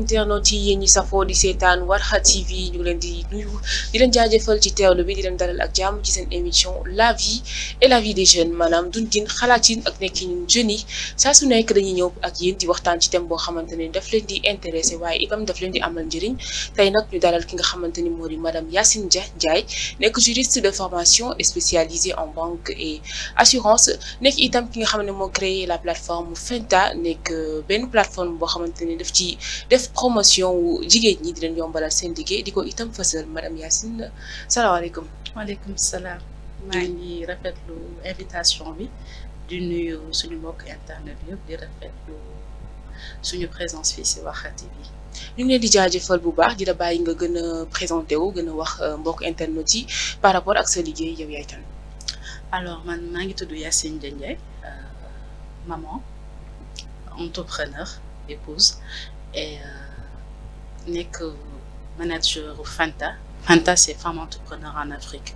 internautes yi yéen ñi safoo di seetaan Warkha TV ñu ngi leen di nuyu di leen jaajëfal ci teewlu bi di leen dalal ak jàmm ci seen émission la vie et la vie des jeunes maanaam dundin xalaatin ak nekkin jeunes yi saa su nekk dañuy ñëw ak yéen di waxtaan ci thème boo xamante ne daf leen di intéressé waaye itam daf leen di amal njëriñ tey nag ñu dalal ki nga xamante ni moo di madame Yacine Dia Ndiaye nekk juriste de formation et spécialisée en banque et assurance nekk itam ki nga xam ne moo créé la plateforme Fenta nekk benn plateforme boo xamante ne daf ci def promotion wu jigéen ñi di leen yombalal seen liggéey di ko itam fësal madame Yacine salaamaaleykum. waaleykum salaam. maa ngi rafetlu invitation bi di nuyu suñu mbokk internet yëpp di rafetlu suñu présence fii si Warkha TV. ñu ngi leen di jaajëfal bu baax di la bàyyi nga gën a présenté wu gën a wax mbokk internet yi par rapport ak sa liggéey yow yaay tan. alors man maa ngi tudd Yacine Dia Ndiaye maman entrepreneur épouse et nekk manager Fenta. Fenta, c'est Femmes Entrepreneurs en Afrique.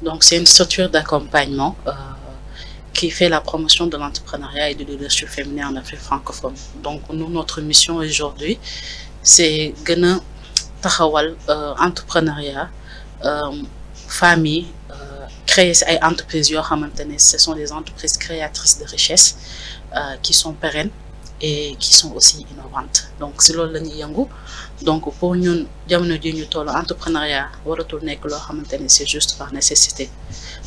Donc, c'est une structure d'accompagnement qui fait la promotion de l'entrepreneuriat et du leadership féminin en Afrique francophone. Donc, nous, notre mission aujourd'hui, c'est gëna taxawal entrepreneuriat, famille, créer ay entreprises yoo xamante ne ce sont des entreprises créatrices de richesse qui sont pérennes et qui sont aussi innovantes. Donc, c'est loolu la ñuy yëngu. Donc pour ñun jamono ji ñu toll entrepreneuriat waratul nekk loo xamante ne c'est juste par nécessité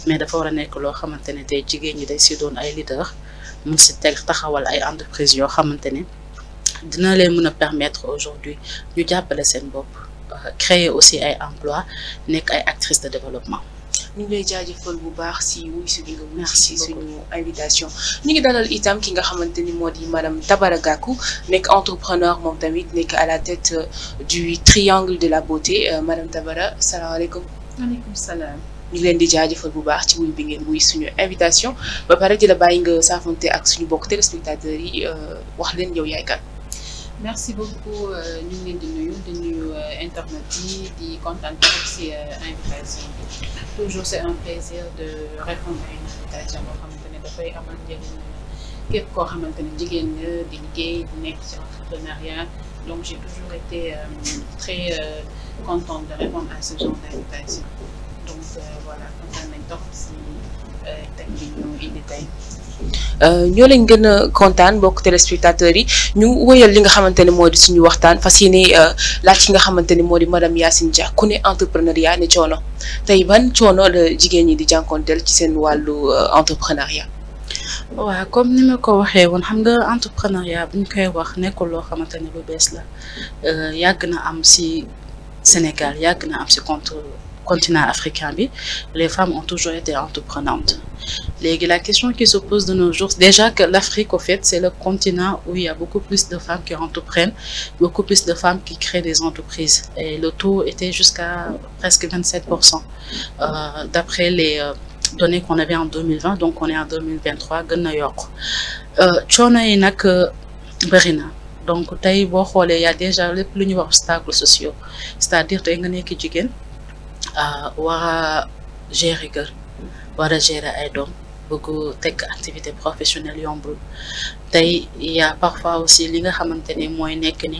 mais dafa war a nekk loo xamante ne tey jigéen ñi day si doon ay leader mu si teg taxawal ay entreprises yoo xamante ne dina leen mën a permettre aujourd'hui ñu jàppale seen bopp créer aussi ay emplois nekk ay actrices de développement. ñu ngi lay jaajëfal bu baax si wuy si li nga wuy si suñu invitation ñu ngi dalal itam ki nga xamante ni moo di madame Tabara Gakou nekk entrepreneur moom tamit nekk à la tête du triangle de la beauté madame Tabara salaamaaleykum. maaleykum salaam. ñu ngi leen di jaajëfal bu baax ci wuy bi ngeen wuy suñu invitation ba pare di la bàyyi nga saafonte ak suñu bokk téléspectateurs yi wax leen yow yaay kan. merci beaucoup ñu ngi leen di nuyu internet yi di kontaan trop si invitation bi toujours c'est un plaisir de répondre à une invitation boo xamante ne dafay amal njëriñ képp koo xamante ne jigéen la di liggéey di nekk ci entrepreneuriat donc j'ai toujours été très contente de répondre à ce genre d'invitation donc voilà kontaan nañ trop si teg bi ñu indi tey. ñoo leen gën a kontaan mbokk téléspectateurs yi ñu wëyal li nga xamante ne moo di suñu waxtaan fas yéene laaj ki nga xamante ne moo di madame Yacine Dia ku ne entrepreneuriat ne coono tey ban coono la jigéen ñi di jànkonteel ci seen wàllu entrepreneuriat. waaw comme ni ma ko waxee woon xam nga entrepreneuriat bu ñu koy wax nekkul loo xamante ne lu bees la yàgg na am si Sénégal yàgg na am si continent africain bi les femmes ont toujours été entreprenantes. Léegi la question qui se pose de nos jours, déjà que l'Afrique, au fait, c'est le continent où il y a beaucoup plus de femmes qui entreprennent, beaucoup plus de femmes qui créent des entreprises. Et le taux était jusqu'à presque 27%. D'après les données qu'on avait en 2020, donc on est en 2023, gën na yokk. Coono yi nag bëri na. Donc tey boo xoolee il y a déjà lépp lu ñuy wax obstacles sociaux. C'est-à-dire tey nga nekk jigéen war a gérer kër. war a gérer ay doom bëgg teg activité professionnelle yombul tey il y a parfois aussi li nga xamante ne mooy nekk ni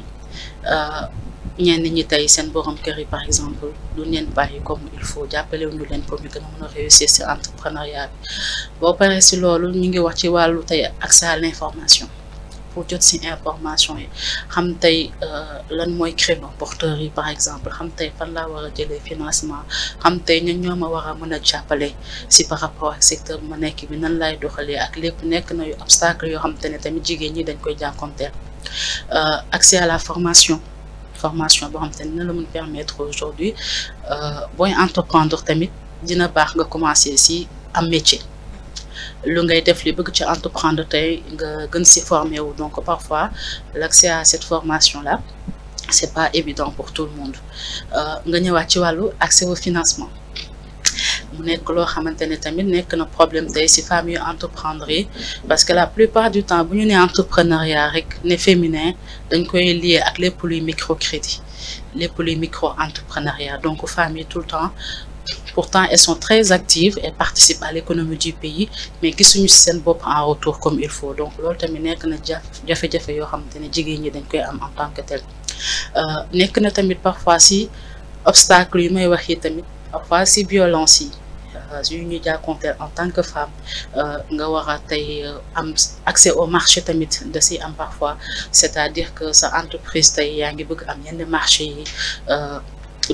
ñenn ñi tey seen borom kër yi par exemple du leen bàyyi comme il faut jàppale ñu leen pour ñu gën a mën a réussir ci entrepreneuriat bi boo paree ci loolu ñu ngi wax ci wàllu tey accès à l'information pour jot ci information yi xam tey lan mooy créneau porteurs yi par exemple xam tey fan laa war a jëlee financement xam tey ñun ñoo ma war a mën a jàppale ci par rapport ak secteur bu ma nekk bi nan laay doxalee ak lépp nekk na yu obstacle yoo xam te ne tamit jigéen ñi dañ koy jànkonteel accès à la formation boo xam te ne na la mën permettre aujourd'hui booy entreprendre tamit dina baax nga commencer ci am métier. lu ngay def li bëgg ci entreprendre tey nga gën ci former wu donc parfois l'accès à cette formation là c'est pas évident pour tout le monde nga ñëwaat ci wàllu accès au financement mu nekk loo xamante ne tamit nekk na problème tey ci femmes yu entreprendre yi parce que la plupart du temps bu ñu nee entrepreneuriat rek ne féminin dañ koy lier ak lépp luy microcrédit lépp luy micro entrepreneuriat donc femmes yi tout le temps pourtant elles sont très actives et participent à l'économie du pays mais gisuñu seen bopp en retour comme il faut donc loolu tamit nekk na jafe-jafe yoo xamante ne jigéen ñi dañ koy am en tant que tel nekk na tamit parfois si obstacle yu may wax yi tamit parfois si violence yi yu ñu jànkonteel en tant que femme nga war a tey am accès au marché tamit da si am parfois c'est-à-dire que sa entreprise tey yaa ngi bëgg am yenn marché yi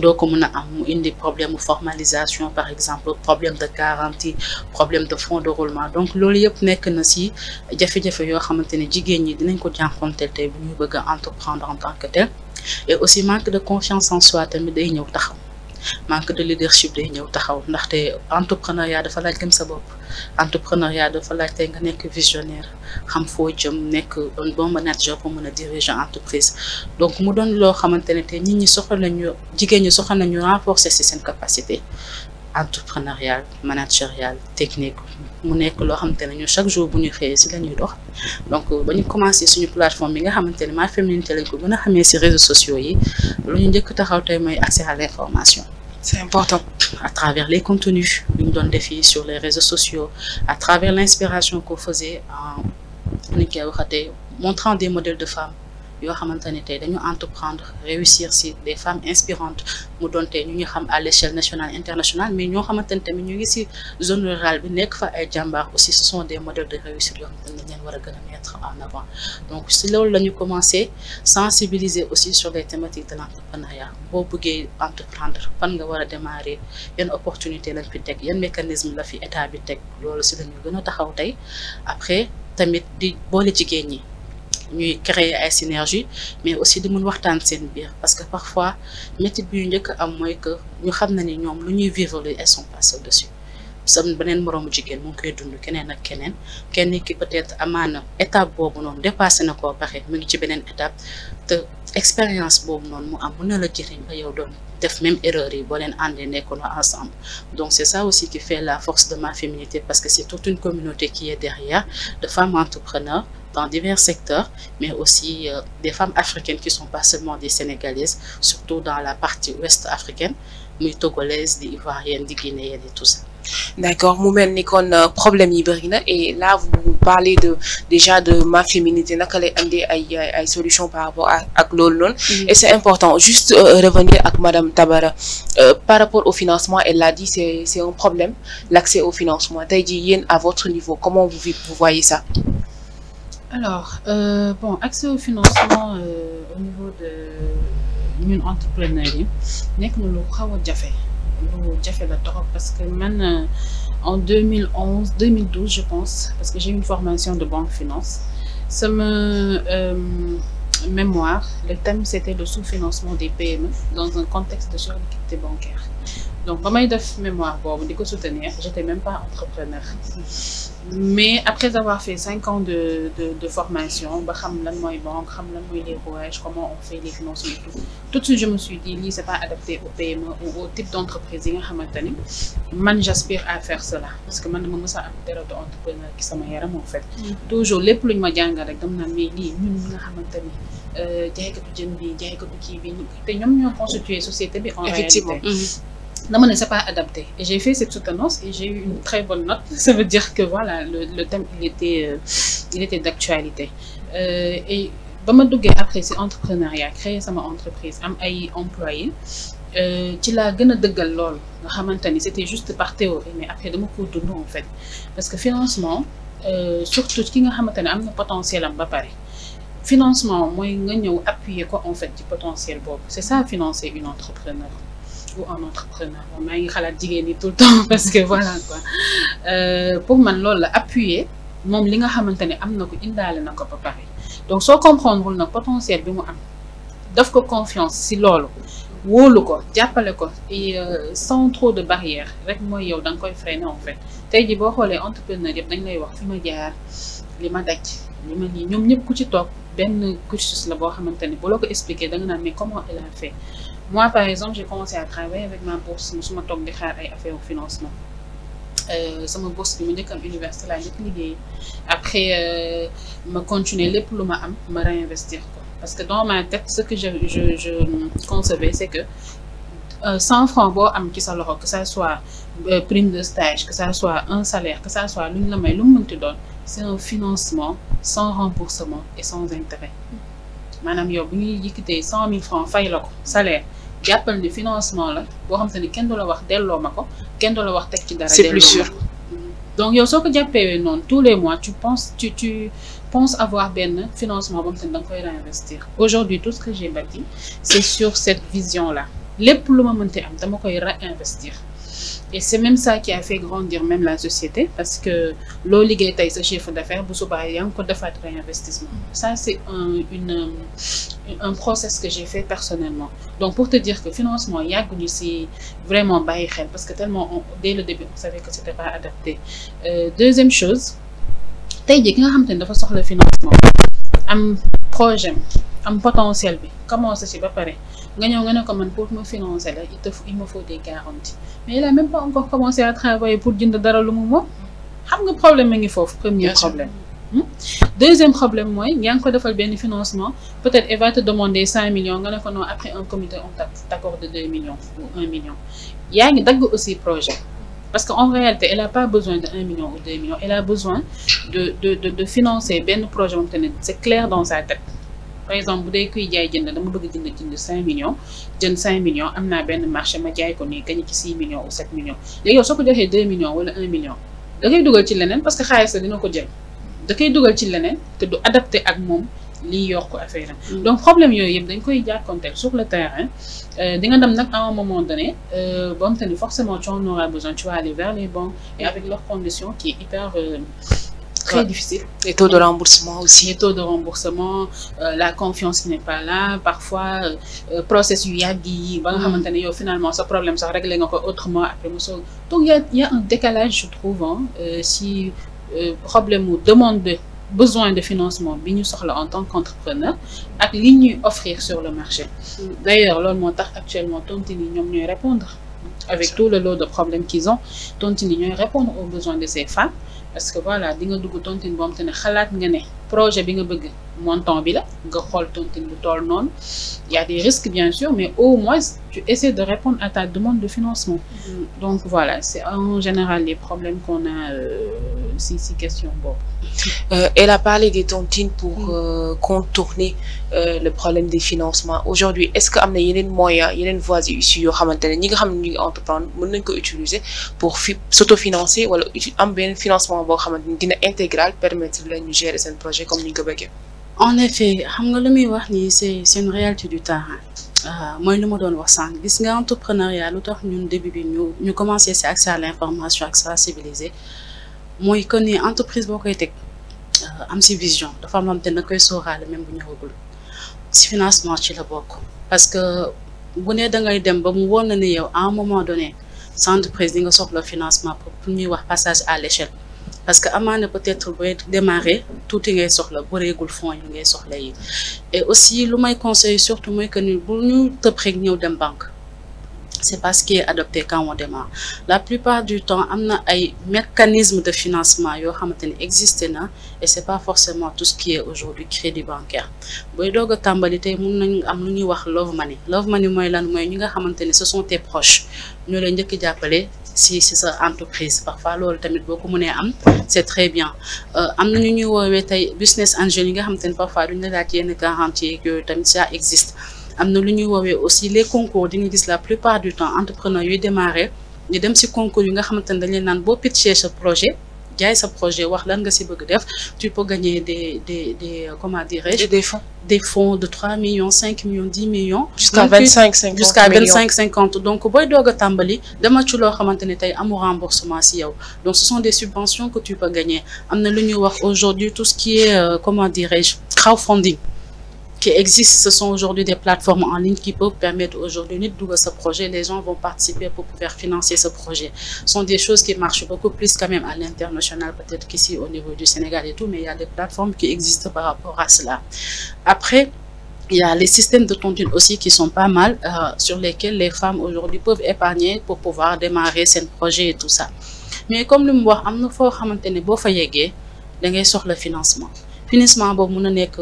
doo ko mën a am mu indi problème de formalisation par exemple problème de garantie problème de fonds de roulement donc loolu yëpp nekk na si jafe-jafe yoo xamante ne jigéen ñi dinañ ko jànkonteel tey bu ñuy bëgg a entreprendre en tant que tel et aussi manque de confiance en soi tamit day ñëw taxaw manque de leadership day ñëw taxaw ndaxte entrepreneuriat dafa laaj gëm sa bopp entrepreneuriat dafa laaj tey nga nekk visionnaire xam foo jëm nekk un bon manager pour mën a diriger entreprise donc mu doon loo xamante ne te nit ñi soxla nañu jigéen ñi soxla nañu renforcer ci seen capacité entrepreneurial managérial technique mu nekk loo xamante ne ñu chaque jour bu ñu xëyee ci la ñuy dox donc ba ñu commencé suñu plateforme bi nga xamante ne ma féminité lañ ko gën a xamee ci réseaux sociaux yi lu ñu njëkk taxaw tey mooy accès à l'information. C'est important. À travers les contenus ñu doon défi sur les réseaux sociaux à travers l'inspiration qu'on faisait en ni koy waxatee montrant des modèles de femmes yoo xamante ne tey dañu entreprendre réussir ci des femmes inspirantes mu doon tey ñu ngi xam à l'échelle nationale internationale mais ñoo xamante ne tamit ñu ngi ci zone rurale bi nekk fa ay jàmbaar aussi ce sont des modèles de réussite yoo xamante ne dañ leen war a gën a mettre en avant donc ci loolu la ñu commencé sensibiliser aussi sur les thématiques de l'entrepreneuriat boo bëggee entreprendre fan nga war a démarrer yan opportunité lañ fi teg yan mécanisme la fi état bi teg loolu ci la ñu gën a taxaw tey après tamit di boole jigéen ñi ñuy créer ay synergie mais aussi di mun waxtaan seen biir parce que parfois métier bi yu njëkk am mooy que ñu xam na ni ñoom lu ñuy vivre lu elles sont passées dessus sam beneen moroomu jigéen mu ngi koy dund keneen ak keneen kenn ki peut-être amaana étape boobu noonu dépassé na koo pare mu ngi ci beneen étape te expérience boobu noonu mu am mën na la jëriñ ba yow doon def même erreur yi boo leen àndee nekkoon ensemble donc c'est ça aussi qui fait la force de ma féminité parce que c'est toute une communauté qui est derrière de femmes entrepreneurs dans divers secteurs, mais aussi des femmes africaines qui ne sont pas seulement des Sénégalaises, surtout dans la partie ouest africaine, mais togolaises, des Ivoiriennes, des Guinéennes et tout ça. D'accord, mu mel ni kon problème yi bëri na et là vous parlez déjà de ma féminité naka lay andi ay solutions par rapport ak loolu noonu. Et c'est important juste revenir ak madame Tabara par rapport au financement elle l'a dit c'est un problème l'accès au financement tey jii yéen à votre niveau comment vous voyez ça? Alors, bon, accès au financement au niveau de ñun entrepreneurs yi nekk na lu xaw a jafe la trop parce que man en 2012 je pense parce que j'ai une formation de banque finance sama mémoire le thème c'était le sous-financement des PME dans un contexte de surliquidité bancaire donc ba may def mémoire boobu di ko soutenir j'étais même pas entrepreneur mais après avoir fait 5 ans de formation ba xam lan mooy banque xam lan mooy les rouages comment on fait les financements et tout de suite je me suis dit lii c'est pas adapté au PME ou au type d'entreprise yi nga xamante ni man j'aspire à faire cela parce que man dama mës a am deret entrepreneur ki sama yaram en fait toujours lépp luñ ma jàngal rek dama naan mais lii ñun ñi nga xamante ni jaaykatu jën bi jaaykatu kii bi te ñoom ñoo constitué société bi en réalité dama ne c'est pas adapté et j'ai fait cette soutenance et j'ai eu une très bonne note ça veut dire que voilà le thème il était d'actualité et ba ma duggee après ci entrepreneuriat créer sama entreprise am ay employés ci laa gën a dëggal loolu nga xamante ni c'était juste par théorie mais après dama ko dund en fait parce que financement surtout ki nga xamante ne am na potentiel am ba pare financement mooy nga ñëw appuyer ko en fait ci potentiel boobu c'est ça financer une entrepreneur ou un entrepreneur maa ngi xalaat jigéen ñi tout le temps parce que voilà quoi pour man loolu la appuyer moom li nga xamante ne am na ko indaale na ko ba pare donc soo comprendre nag potentiel bi mu am daf ko confiance ci loolu wóolu ko jàppale ko et sans trop de barrières rek mooy yow da nga koy freiner en fait tey jii boo xoolee entrepreneur yëpp dañ lay wax fi ma jaar li ma daj li ma lii ñoom ñëpp ku ci toog benn cursus la boo xamante ne boo la ko expliquer da nga naan mais comment elle a fait. Moi, par exemple, j'ai commencé à travailler avec ma bourse. Je suis toog di xaar ay affaires au financement. Sama bourse bi ma njëkk am université laa njëkk liggéey. Après, ma continuer lépp lu ma am ma réinvestir ko. Parce que dans ma tête, ce que je concevais, c'est que 100 francs boo am ci sa loxo que ça soit prime de stage que ça soit un salaire que ça soit lu ñu la may lu mu mënti doon c'est un financement sans remboursement et sans intérêt. maanaam yow bu ñuy yëkkatee 100 000 francs fay la ko salaire jàppal ni financement la boo xam te ni kenn du la wax delloo ma ko kenn du la wax teg ci dara. c'est plus sûr. Donc yow soo ko jàppee noonu tous les mois tu penses avoir benn financement boo xam te ni da nga koy réinvestir. Aujourd'hui tout ce que j'ai bâti c'est sur cette vision là lépp lu ma mënti am dama koy réinvestir. Et c'est même ça qui a fait grandir même la société parce que loo liggéey tey sa chiffre d'affaires bu subaa yaa ngi ko defaat réinvestissement. Ça c'est un process que j'ai fait personnellement. Donc pour te dire que financement yàgguñu ci vraiment bàyyi xel parce que tellement dès le début on savait que c'était pas adapté. Deuxième chose tey jii ki nga xamante ni dafa soxla financement am projet am potentiel bi commencé ci ba pare nga ñëw nga ne ko man pour me financer la il me faut des garanties mais il a même pas encore commencé à travailler pour jënd dara lu mu moom xam nga problème a ngi foofu premier problème. Deuxième problème mooy yaa ngi ko defal benn financement peut-être elle va te demander 5 millions nga ne ko non après un comité on t'accorde 2 millions ou 1 million yaa ngi dagg aussi projet parce que en réalité elle a pas besoin de 1 million ou 2 millions elle a besoin de financer benn projet moom te ne c'est clair dans sa tête. Par exemple bu dee kuy jaay jënd dama bëgg jënd 5 millions jënd 5 millions am naa benn marché ma jaay ko nii gagné ci 6 millions ou 7 millions léegi yow soo ko joxee 2 millions wala 1 million da koy dugal ci leneen parce que xaalis la dina ko jël da koy dugal ci leneen te du adapté ak moom liy yokk affaire am. Donc problème yooyu yëpp dañ koy jànkuwanteel sur le terrain di nga dem nag à un moment donné ba mu te ni forcément tu en auras besoin tu vas aller vers les banques et avec leurs conditions qui est hyper très difficile. Les taux de remboursement aussi. Les taux de remboursement, la confiance qui n'est pas là, parfois processus yàgg yi ba nga xamante ne yow finalement sa problème sax réglé nga ko autrement après mu soog donc il y a un décalage je trouve si problème mu demande de besoin de financement bi ñu soxla en tant qu'entrepreneur ak li ñuy offrir sur le marché. D'ailleurs loolu moo tax actuellement tontine yi ñoom ñooy répondre avec tout le lot de problèmes qu'ils ont tontine yi ñooy répondre aux besoins de ces femmes. Parce que voilà di nga dugg tontine boo xam te ne xalaat nga ne projet bi nga bëgg montant bi la nga xool tontine bu toll noonu il y a des risques bien sûr mais au moins tu essaies de répondre à ta demande de financement. Donc voilà c'est en général les problèmes qu'on a si question boobu. Elle a parlé des tontines pour contourner le problème des financements. Aujourd'hui est-ce que am na yeneen moyens yeneen voies et issues yoo xamante ne ñi nga xam ne ñu ngi entreprendre mën nañ ko utiliser pour s'autofinancer wala am benn financement boo xamante ni dina intégral permettre leen ñu gérer seen projet comme ni ñu ko bëggee. En effet xam nga lu muy wax nii c'est une réalité du terrain mooy lu ma doon wax sànq gis nga entrepreneuriat lu tax ñun début bi ñu commencé si accès à l'information ak sensibiliser mooy que ni entreprise boo koy teg am si vision dafa am te na koy sóoraale même bu ñëwagul si financement ci la bokk parce que bu ne da ngay dem ba mu wóor na ne yow à un moment donné sa entreprise di nga soxla financement pour ñuy wax passage à l'échelle parce que amaana peut-être booy démarrer tuuti ngay soxla bëreegul fonds yi ngay soxla yi et aussi lu may conseil surtout mooy que ni bu ñu tëb rek ñëw dem banque c'est pas ce qui est adopté quand on démarre la plupart du temps am na ay mécanismes de financement yoo xamante ni existé na et c'est pas forcément tout ce qui est aujourd'hui crédit bancaire booy doog a tàmbali tey mun nañu am lu ñuy wax love money mooy lan mooy ñi nga xamante ni ce sont tes proches ñoo lay njëkk jàppale si sa entreprise parfois loolu tamit boo ko mënee am c'est très bien am na ñu ñuy woowee tey business angel yi nga xamante ni parfois duñu la laaj yenn garantie yeeg yooyu tamit ça existe am na lu ñuy woowee aussi les concours di nga gis la plupart du temps entrepreneur yuy démarrer ñu dem si concours yi nga xamante ne dañ leen naan boo pitcher sa projet jaay sa projet wax lan nga si bëgg def tu peux gagner des comment dirais-je des fonds de 3 millions 5 millions 10 millions jusqu'à 25-50 donc booy doog a tàmbali dama ci loo xamante ne tey amu remboursement si yow donc ce sont des subventions que tu peux gagner am na lu ñuy wax aujourd'hui tout ce qui est comment dirais-je crowdfunding qui existent, ce sont aujourd'hui des plateformes en ligne qui peuvent permettre aujourd'hui de dugal ce projet. Les gens vont participer pour pouvoir financer ce projet. Ce sont des choses qui marchent beaucoup plus quand même à l'international, peut-être qu'ici au niveau du Sénégal et tout, mais il y a des plateformes qui existent par rapport à cela. Après, il y a les systèmes de tontine aussi qui sont pas mal, sur lesquels les femmes aujourd'hui peuvent épargner pour pouvoir démarrer ces projets et tout ça. Mais comme le mot, amna fo xamantene bo fa yeggé da ngay soxla financement. Financement bobu mëna nek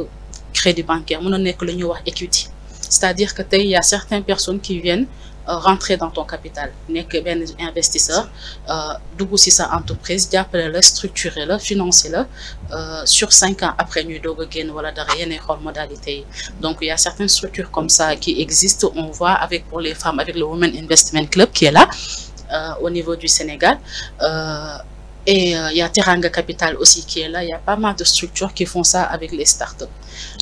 crédit bancaire, mëna nek lu ñuy wax equity. C'est-à-dire que il y a certaines personnes qui viennent rentrer dans ton capital nekk benn investisseur dugg ci sa entreprise jàppale la structurer la financer la sur 5 ans après ñuy doog a génn wala dara yeneen xool modalité yi donc il y a certaines structures comme ça qui existent on voit avec pour les femmes avec le Women Investment Club qui est là au niveau du Sénégal et il y a Teranga Capital aussi qui est là il y a pas mal de structures qui font ça avec les startups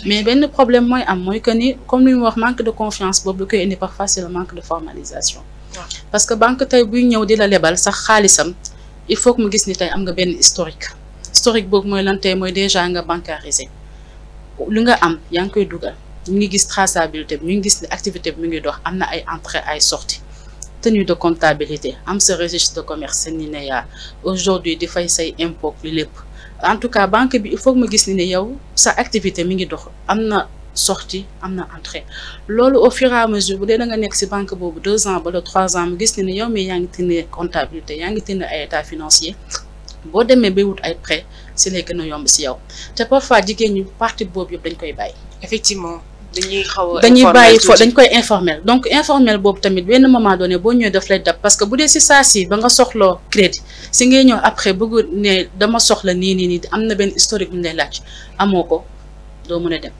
mais benn problème mooy am mooy que ni comme li mu wax manque de confiance boobu lu koy indi parfois c'est le manque de formalisation parce que banque tey buy ñëw di la lebal sax xaalisam il faut que mu gis ni tey am nga benn historique boobu mooy lan tey mooy déjà nga bancarisé lu nga am yaa ngi koy dugal ñu ngi gis traçabilité bi ñu ngi gis ne activité bi mu ngi dox am na ay entrée ay sortie tenue de comptabilité am sa registre de commerce seen NINEA aujourd'hui di fay say impôt li lépp en tout cas banque bi il faut que ma gis ni ne yow sa activité mi ngi dox am na sortie am na entrée loolu au fur et à mesure bu dee da nga nekk ci banque boobu 2 ans ba 3 ans mu gis ni ne yow mi yaa ngi tenir comptabilité yaa ngi tenir ay état financier boo demee bay wut ay prêt ci lay gën a yomb ci yow te parfois jigéen ñi partie boobu yëpp dañ koy bàyyi. effectivement dañuy bàyyi fo dañ koy informel donc informel boobu tamit benn moment donné boo ñëwee daf lay dab parce que bu dee ci saa si ba nga soxloo crédit ci ngay ñëw après bëgg ne dama soxla nii am na benn historique bu ñu lay laaj amoo ko doo mën a dem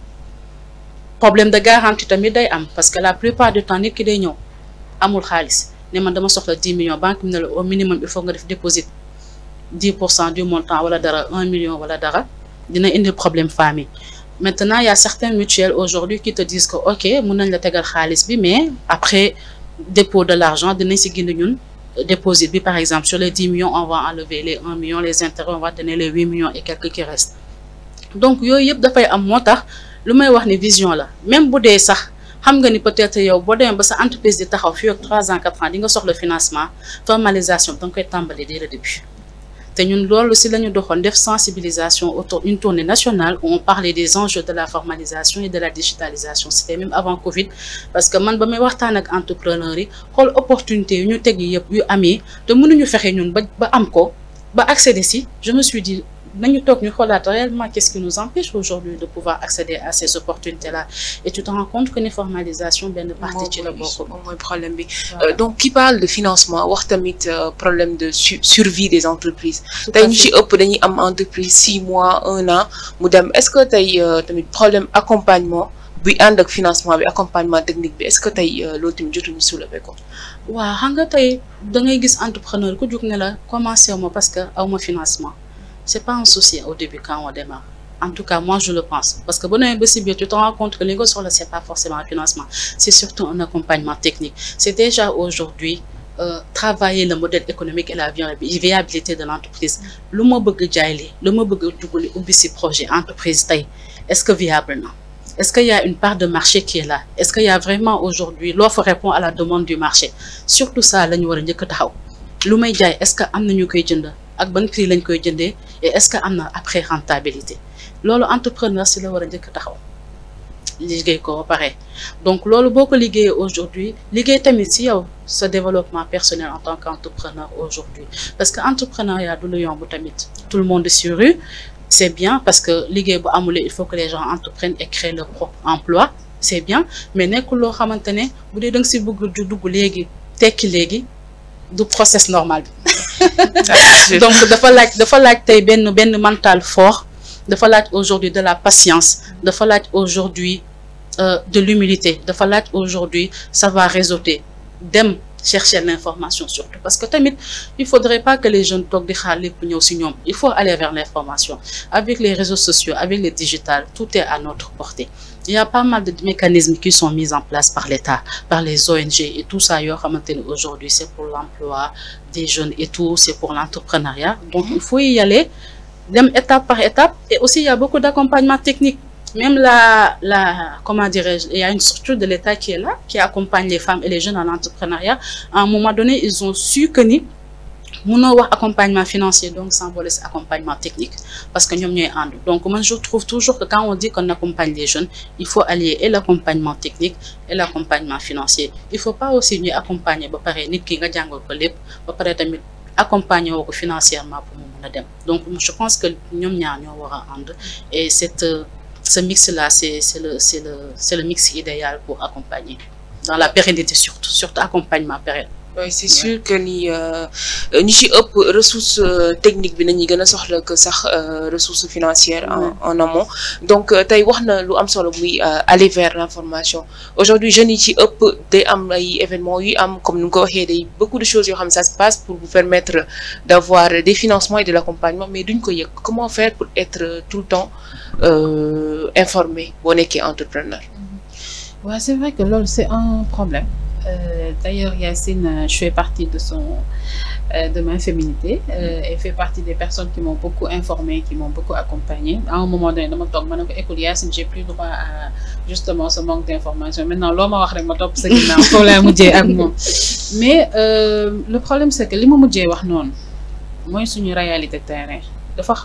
problème de garantie tamit day am parce que la plupart du temps nit ki day ñëw amul xaalis ne man dama soxla 10 millions banque bi ne la au minimum il faut nga def déposit 10% du montant wala dara 1 million wala dara dina indi problème famille. Maintenant, il y a certains mutuelles aujourd'hui qui te disent que ok mën nañ la tegal xaalis bi mais après dépôt de l'argent dinañ ci gindi ñun déposit bi par exemple sur les 10 millions on va enlever les 1 million les intérêts on va donner les 8 millions et quelques qui restent donc yooyu yëpp dafay am moo tax lu may wax ni vision la même bu dee sax xam nga ni peut-être yow boo demee ba sa entreprise di taxaw fii ak 3 ans 4 ans di nga soxla financement formalisation da nga koy tàmbali dès le début te ñun loolu ci la ñu doxoon def sensibilisation autour d'une tournée nationale où on parlait des enjeux de la formalisation et de la digitalisation c'était même avant Covid parce que man ba may waxtaan ak entrepreneurs yi xool opportunité yu ñu teg yi yëpp yu amee te mënuñu fexe ñun ba am ko ba accéder ci je me suis dit nañu toog ñu xoolaat réellement qu'est-ce qui nous empêche aujourd'hui de pouvoir accéder à ces opportunités-là et tu te rends compte que ne formalisation benn partie ci la bokk mooy problème bi donc qui parle de financement wax tamit problème de survie des entreprises tey ñu ci ëpp dañuy am entreprise 6 mois 1 an mu dem est-ce que tey tamit problème accompagnement buy ànd ak financement bi accompagnement technique bi est-ce que tey loolu tamit jotuñu soulever ko waaw xam nga tey da ngay gis entrepreneur ku jug ne la commencé ma parce que aw ma financement c'est pas un souci au début quand on démarre en tout cas moi je le pense parce que bu demee ba ci biir tu te rends compte que li nga soxla c'est pas forcément un financement c'est surtout un accompagnement technique c'est déjà aujourd'hui travailler le modèle économique et la viabilité de l'entreprise lu ma bëgg jaay li lu ma bëgg dugal ubbi ci projet entreprise tey est-ce que viable na est-ce qu'il y a une part de marché qui est là est-ce qu'il y a vraiment aujourd'hui l'offre répond à la demande du marché surtout ça la ñu war a njëkk taxaw lu may jaay est-ce que am na ñu koy jënd ak ban prix lañ koy jëndee et est-ce que am na après rentabilité loolu entrepreneur si la war a njëkk taxaw liggéey ko ba pare donc loolu boo ko liggéeyee aujourd'hui liggéey tamit si yow sa développement personnel en tant qu'entrepreneur aujourd'hui parce que entrepreneuriat du lu yomb tamit tout le monde est sur rue c'est bien parce que liggéey bu amulee il faut que les gens entreprennent et créent leur propre emploi c'est bien mais nekkul loo xamante ne bu dee da nga si bëgg ju dugg léegi tekki léegi du process normal bi donc dafa laaj tey benn mental fort dafa laaj aujourd'hui de la patience dafa laaj aujourd'hui de l'humilité dafa laaj aujourd'hui savoir réseauter dem chercher l'information surtout parce que tamit il faudrait pas que les jeunes toog di xaar lépp ñëw ci ñoom il faut aller vers l'information avec les réseaux sociaux avec les digitales tout est à notre portée il y a pas mal de mécanismes qui sont mis en place par l'État par les ONG et tout ça yoo xamante ne aujourd'hui c'est pour l'emploi des jeunes et tout c'est pour l'entrepreneuriat donc il faut y aller dem étape par étape et aussi il y a beaucoup d'accompagnement technique même comment dirais-je il y a une structure de l'État qui est là qui accompagne les femmes et les jeunes en entrepreneuriat à un moment donné ils ont su que ni mënoo wax accompagnement financier donc sans voler cet accompagnement technique parce que ñoom ñooy ànd donc moi je trouve toujours que quand on dit qu'on accompagne les jeunes il faut allier et l'accompagnement technique et l'accompagnement financier il faut pas aussi ñuy accompagner ba pare nit ki nga jàngal ko lépp ba pare tamit accompagner woo ko financièrement pour mu mën a dem donc je pense que ñoom ñaar ñoo war a ànd et ce mix là c'est le mix idéal pour accompagner dans la pérennité surtout accompagnement pérenne. Oui, c'est sûr que ni ñi ci ëpp ressource technique bi nañuy gën a soxla que sax ressource financière en amont donc tey wax na lu am solo muy aller vers l'information aujourd'hui jeunes yi ci ëpp day am ay événements yu am comme ni nga ko waxee day beaucoup de choses yoo xam ne ça se passe pour vous permettre d'avoir des financements et de l'accompagnement mais duñ ko yëg comment faire pour être tout le temps informé boo nekkee entrepreneur. Ouais, c'est vrai que loolu c'est un problème. D'ailleurs, Yacine, je fais partie de ma féminité et fait partie des personnes qui m'ont beaucoup informée, qui m'ont beaucoup accompagnée. À un moment donné, écoute, Yacine, j'ai plus droit à justement ce manque d'information. Maintenant, l'homme a dit que c'est un problème. Mais le problème, c'est que ce que je dis, moi, c'est une réalité de terrain. Il faut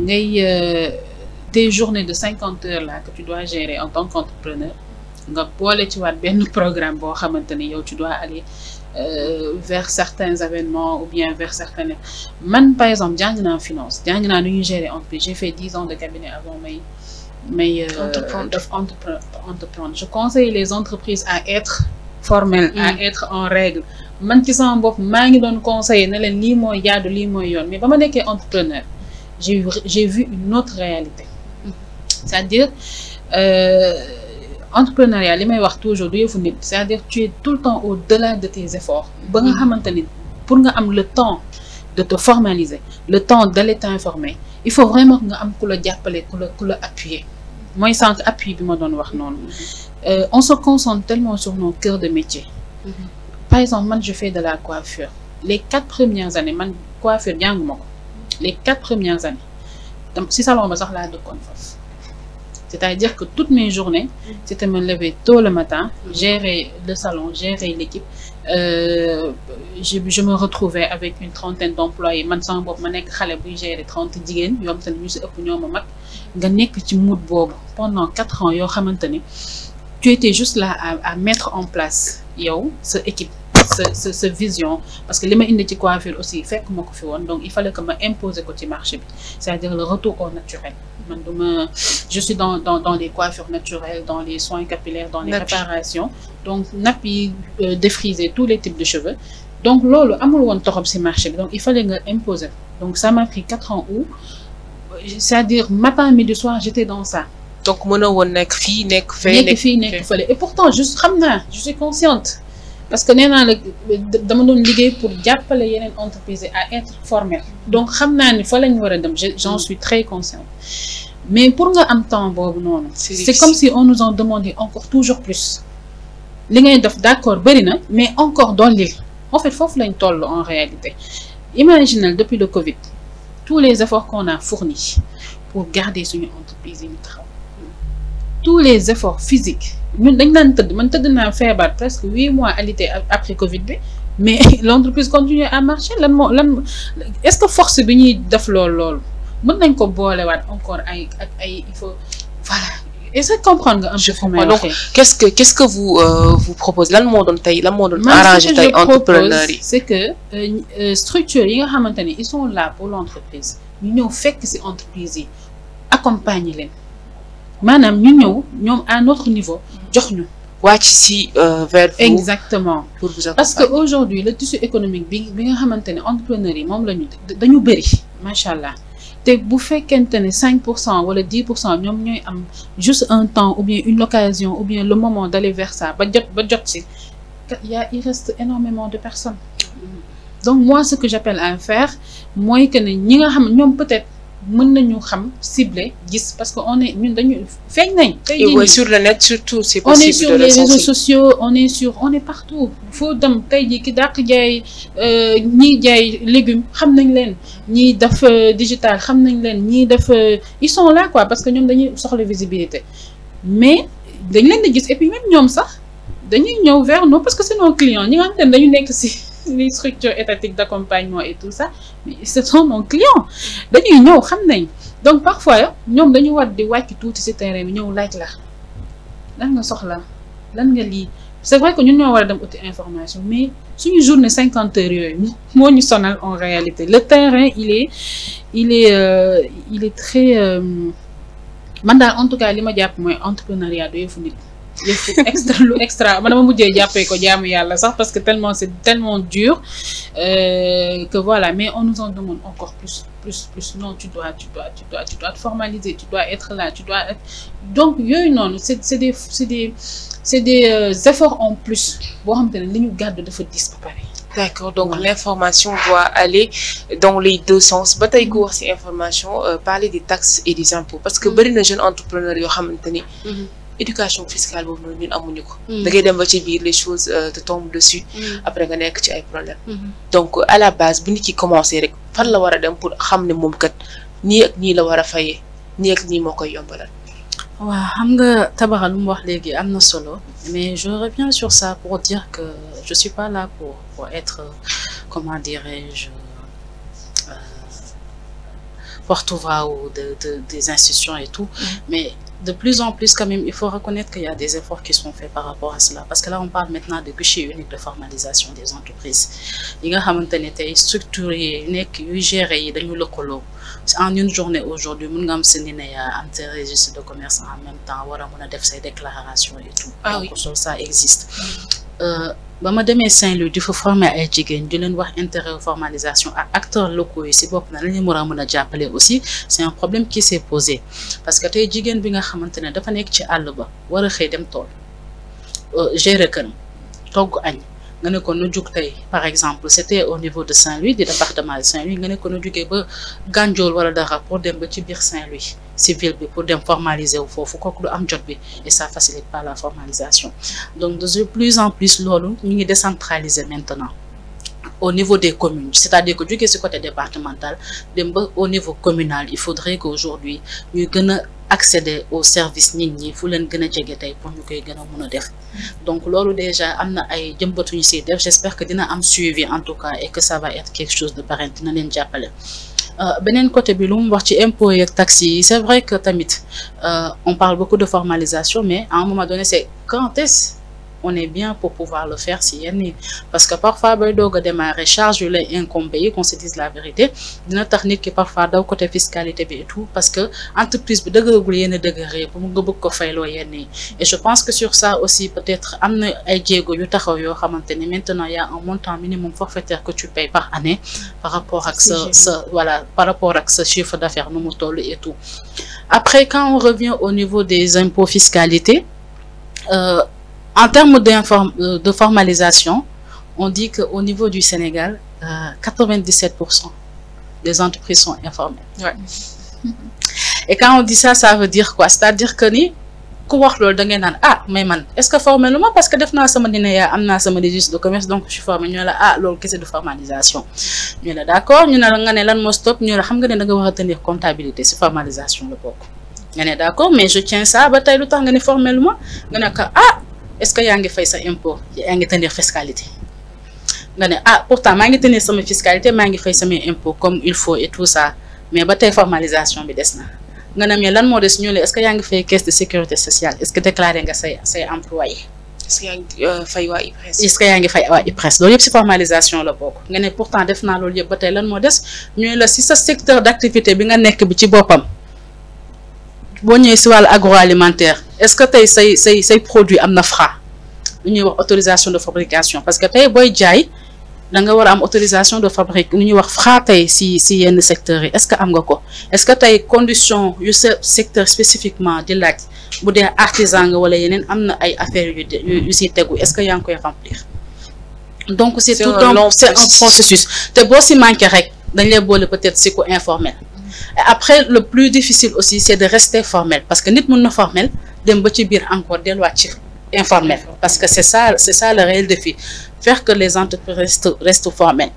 que des journées de 50 heures là, que tu dois gérer en tant qu'entrepreneur. nga boole ci waat benn programme boo xamante ne yow tu dois aller vers certains événements ou bien vers certaines man par exemple jàng naa finance jàng naa nu ñuy gérer entreprise j'ai fait 10 ans de cabinet avant may entreprendre je conseille les entreprises à être formelles à être en règle man ci sama bopp maa ngi doon conseiller ne leen lii mooy jaadu lii mooy yoon mais ba ma nekkee entrepreneur j'ai vu une autre réalité c'est-à-dire entrepreneuriat li may wax toujours du yëfu nit c'est-à-dire tu es tout le temps au-delà de tes efforts ba nga xamante ni pour nga am le temps de te formaliser le temps d'aller t'informer il faut vraiment nga am ku la jàppale ku la appuyer mooy sànq appui bi ma doon wax noonu on se concentre tellement sur nos cœurs de métier par exemple man je fais de la coiffure les 4 premières années man coiffure jànguma ko les 4 premières années si salon ba sax laa dëkkoon foofu c'est-à-dire que toutes mes journées, c'était me lever tôt le matin, gérer le salon, gérer l'équipe. Je me retrouvais avec une trentaine d'employés. Man sama bopp ma nekk xale buy gérer 30 jigéen yoo xamante ne ñu si ëpp ñoo ma mag nga nekk ci mood boobu pendant 4 ans yoo xamante ni tu étais juste là à mettre en place yow sa équipe. Ce vision parce que li ma indi ci coiffure aussi fekk ma ko fi woon donc il fallait que ma imposer ko ci marché bi c'est-à-dire le retour au naturel man je suis dans les coiffures naturelles dans les soins capillaires dans les réparations donc napp yi défriser tous les types de cheveux donc loolu amul woon torop ci marché bi donc il fallait nga imposer donc ça m'a pris 4 ans où c'est-à-dire matin midi soir j'étais dans ça donc mënoo woon nekk fii nekk fële et pourtant juste xam naa je suis consciente parce que nee naa la dama doon liggéey pour jàppale yeneen entreprises à être formel donc xam naa ni fa lañ war a dem j'en suis très consciente mais pour nga am temps boobu noonu c'est comme si on nous en demandait encore toujours plus li ngay def d'accord bëri na mais encore dolli en fait foofu lañ toll en réalité imaginez depuis le Covid tous les efforts qu'on a fournis pour garder suñu entreprise yi ñu taxaw tous les efforts physiques ñun dañ daan tëdd man tëdd naa feebar presque 8 mois alité après Covid bi mais l'entreprise continue à marcher lan est-ce que force bi ñuy def loolu mën nañ ko boolewaat encore ay il faut voilà est-ce que comprendre nga un peu donc qu'est-ce que vous proposez lan moo doon arranger tey entrepreneurs yi c'est que structure yi nga xamante ni ils sont là pour l'entreprise ñu ñëw fekk ci entreprise yi accompagner leen maanaam ñu ñëw ñoom à notre niveau jox ñu wàcc ci vers vous exactement pour vous accompagner parce que aujourd'hui le tissu économique bi nga xamante ne entrepreneurs yi moom lañu dañu bëri macha allah te bu fekkente ne 5% wala 10% ñoom ñooy am juste un temps ou bien une occasion ou bien le moment d'aller vers ça ba jot ci il reste énormément de personnes donc moi ce que j'appelle à faire mooy que ne ñi nga xam ñoom peut-être mën nañu xam cibler gis parce que on est ñun dañu feeñ nañ. tey sur le net surtout c'est possible. on est sur les réseaux sociaux on est partout foo dem tey jii ki dàq jaay ñiy jaay légumes xam nañ leen ñiy def digital xam nañ leen ñiy def ils sont là quoi parce que ñoom dañuy soxla visibilité mais dañ leen di gis et puis même ñoom sax dañuy ñëw vers nous parce que c'est nos clients ñi nga xam ne dañu nekk ci. les structures étatiques d'accompagnement et tout ça mais ce sont nos clients dañuy ñëw xam nañ donc parfois ñoom dañu war di wàcc tuuti ci terrain bi ñëw laaj la lan nga soxla lan nga lii c'est vrai que ñun ñoo war a dem uti information mais suñu journée 50 heures yooyu moo ñu sonal en réalité le terrain il est très man daal en tout cas li ma jàpp mooy entrepreneuriat du yëfu nit extra man dama mujjee jàppee ko jaamu yàlla sax parce que c'est tellement dur que voilà, mais on nous en demande encore plus. Non, tu dois te formaliser, tu dois être là, tu dois être... Donc non, c'est des efforts en plus boo xamante ne li ñu gàddu dafa dis ba pare. D'accord, donc l'information doit aller dans les deux sens. Ba tey ku wax ci information parler des taxes et des impôts parce que bari na jeune entrepreneur yoo xamante ni éducation fiscale boobu noonu ñun amuñu ko. da ngay dem ba ci biir les choses te tombent dessus. après nga nekk ci ay problèmes. Donc à la base bu nit ki commencé rek fan la war a dem pour xam ne moom kat nii ak nii la war a fayee nii ak nii moo koy yombalal. waaw xam nga Tabara lu mu wax léegi am na solo mais je reviens sur ça pour dire que je suis pas là pour être comment dirais-je porte-voix des institutions et tout mais de plus en plus quand même il faut reconnaître qu'il y a des efforts qui sont faits par rapport à cela parce que là on parle maintenant de guichet unique de formalisation des entreprises yi nga xamante ne tey structures yi nekk yu gérer yi dañu lëkkaloo en une journée aujourd'hui mun nga am sa NINEA am sa registre de commerce en même temps war a mën a def say déclarations et tout. Donc ça existe. ba ma demee Saint-Louis di fa former ay jigéen di leen wax intérêt formalisation ak acteurs locaux yi si bopp na la ñu war a mën a jàppale aussi c'est un problème qui s'est posé parce que tey jigéen bi nga xamante ne dafa nekk ci àll ba war a xëy dem tool gérer kër togg añ nga ne ko nu jug tey par exemple c'était au niveau de Saint-Louis du département de Saint-Louis nga ne ko nu jugee ba Gandiol wala dara pour dem ba ci biir Saint-Louis ci ville bi pour dem formaliser wu foofu kooku du am jot bi et ça facilite pas la formalisation donc de plus en plus loolu ñu ngi décentraliser maintenant au niveau des communes c'est-à-dire que jugee ci côté départemental dem ba au niveau communal il faudrait qu'aujourd'hui ñu gën a accéder au service nit ñi fu leen gën a jege tey pour ñu koy gën a mën a def donc loolu déjà am na ay jëmbatuñu ci def j'espère que dina am suivi en tout cas et que ça va être quelque chose de pérenne dina leen jàppale beneen côté bi lu mu wax ci impôts et taxes yi c'est vrai que tamit on parle beaucoup de formalisation mais à un moment donné c'est quand est-ce on est bien pour pouvoir le faire si yenn yi parce que parfois bay doog a démarrer charge yu lay incomber qu'on se dise la vérité dina tax nit ki parfois daw côté fiscalité bi et tout parce que entreprise bi dëgëragul yenn dëgëree bu mu nga bëgg ko fayloo yenn yi et je pense que sur ça aussi peut-être am na ay jéego yu taxaw yoo xamante ni maintenant il y a un montant minimum forfaitaire que tu payes par année par rapport ak par rapport ak sa chiffre d'affaires nu mu toll et tout après quand on revient au niveau des impôts fiscalité en termes de formalisation, on dit qu'au niveau du Sénégal, 97% des entreprises sont informelles. Ouais. Et quand on dit ça, ça veut dire quoi? C'est-à-dire que ni ku wax loolu da ngay naan mais man est-ce que formellement parce que def naa sama NINEA am naa sama registre de commerce donc je suis formé ñu la loolu kese de formalisation ñu la d'accord ñu ne la nga ne lan moo stop ñu la xam nga ne da nga war a tenir comptabilité ci formalisation la bokk nga ne d'accord mais je tiens ça ba tey lu tax nga ne formellement nga ne est-ce que yaa ngi fay sa impôt yaa ngi tenir fiscalité nga ne pourtant maa ngi tenir sama fiscalité maa ngi fay samay impôt comme il faut et tout ça mais ba tey formalisation bi des na nga ne mais lan moo des ñu ne est-ce que yaa ngi fay caisse de sécurité sociale est-ce que déclaré nga say employé est-ce que yaa ngi fay waa IPRES est-ce que yaa ngi fay waa IPRES loolu yëpp ci formalisation la bokk nga ne pourtant def naa loolu yëpp ba tey lan moo des ñu la ci sa secteur d'activité bi nga nekk bi ci boppam boo ñëwee ci wàllu agroalimentaire est-ce que tey say produit am na Fra lu ñuy wax autorisation de fabrication parce que tey booy jaay da nga war a am autorisation de fabrique lu ñuy wax Fra tey ci yenn secteurs yi est-ce que am nga ko est-ce que tey condition yu sa secteur spécifiquement di laaj bu dee artisan nga wala yeneen am na ay affaires yu ci tegu est-ce que yaa ngi koy remplir donc c'est tout un processus te boo ci manqué rek dañ lay boole peut-être ci ko informel et après le plus difficile aussi c'est de rester formel parce que nit mën na formel dem ba ci biir encore delluwaat ci informel parce que c'est ça le réel défi faire que les entreprises restent formelles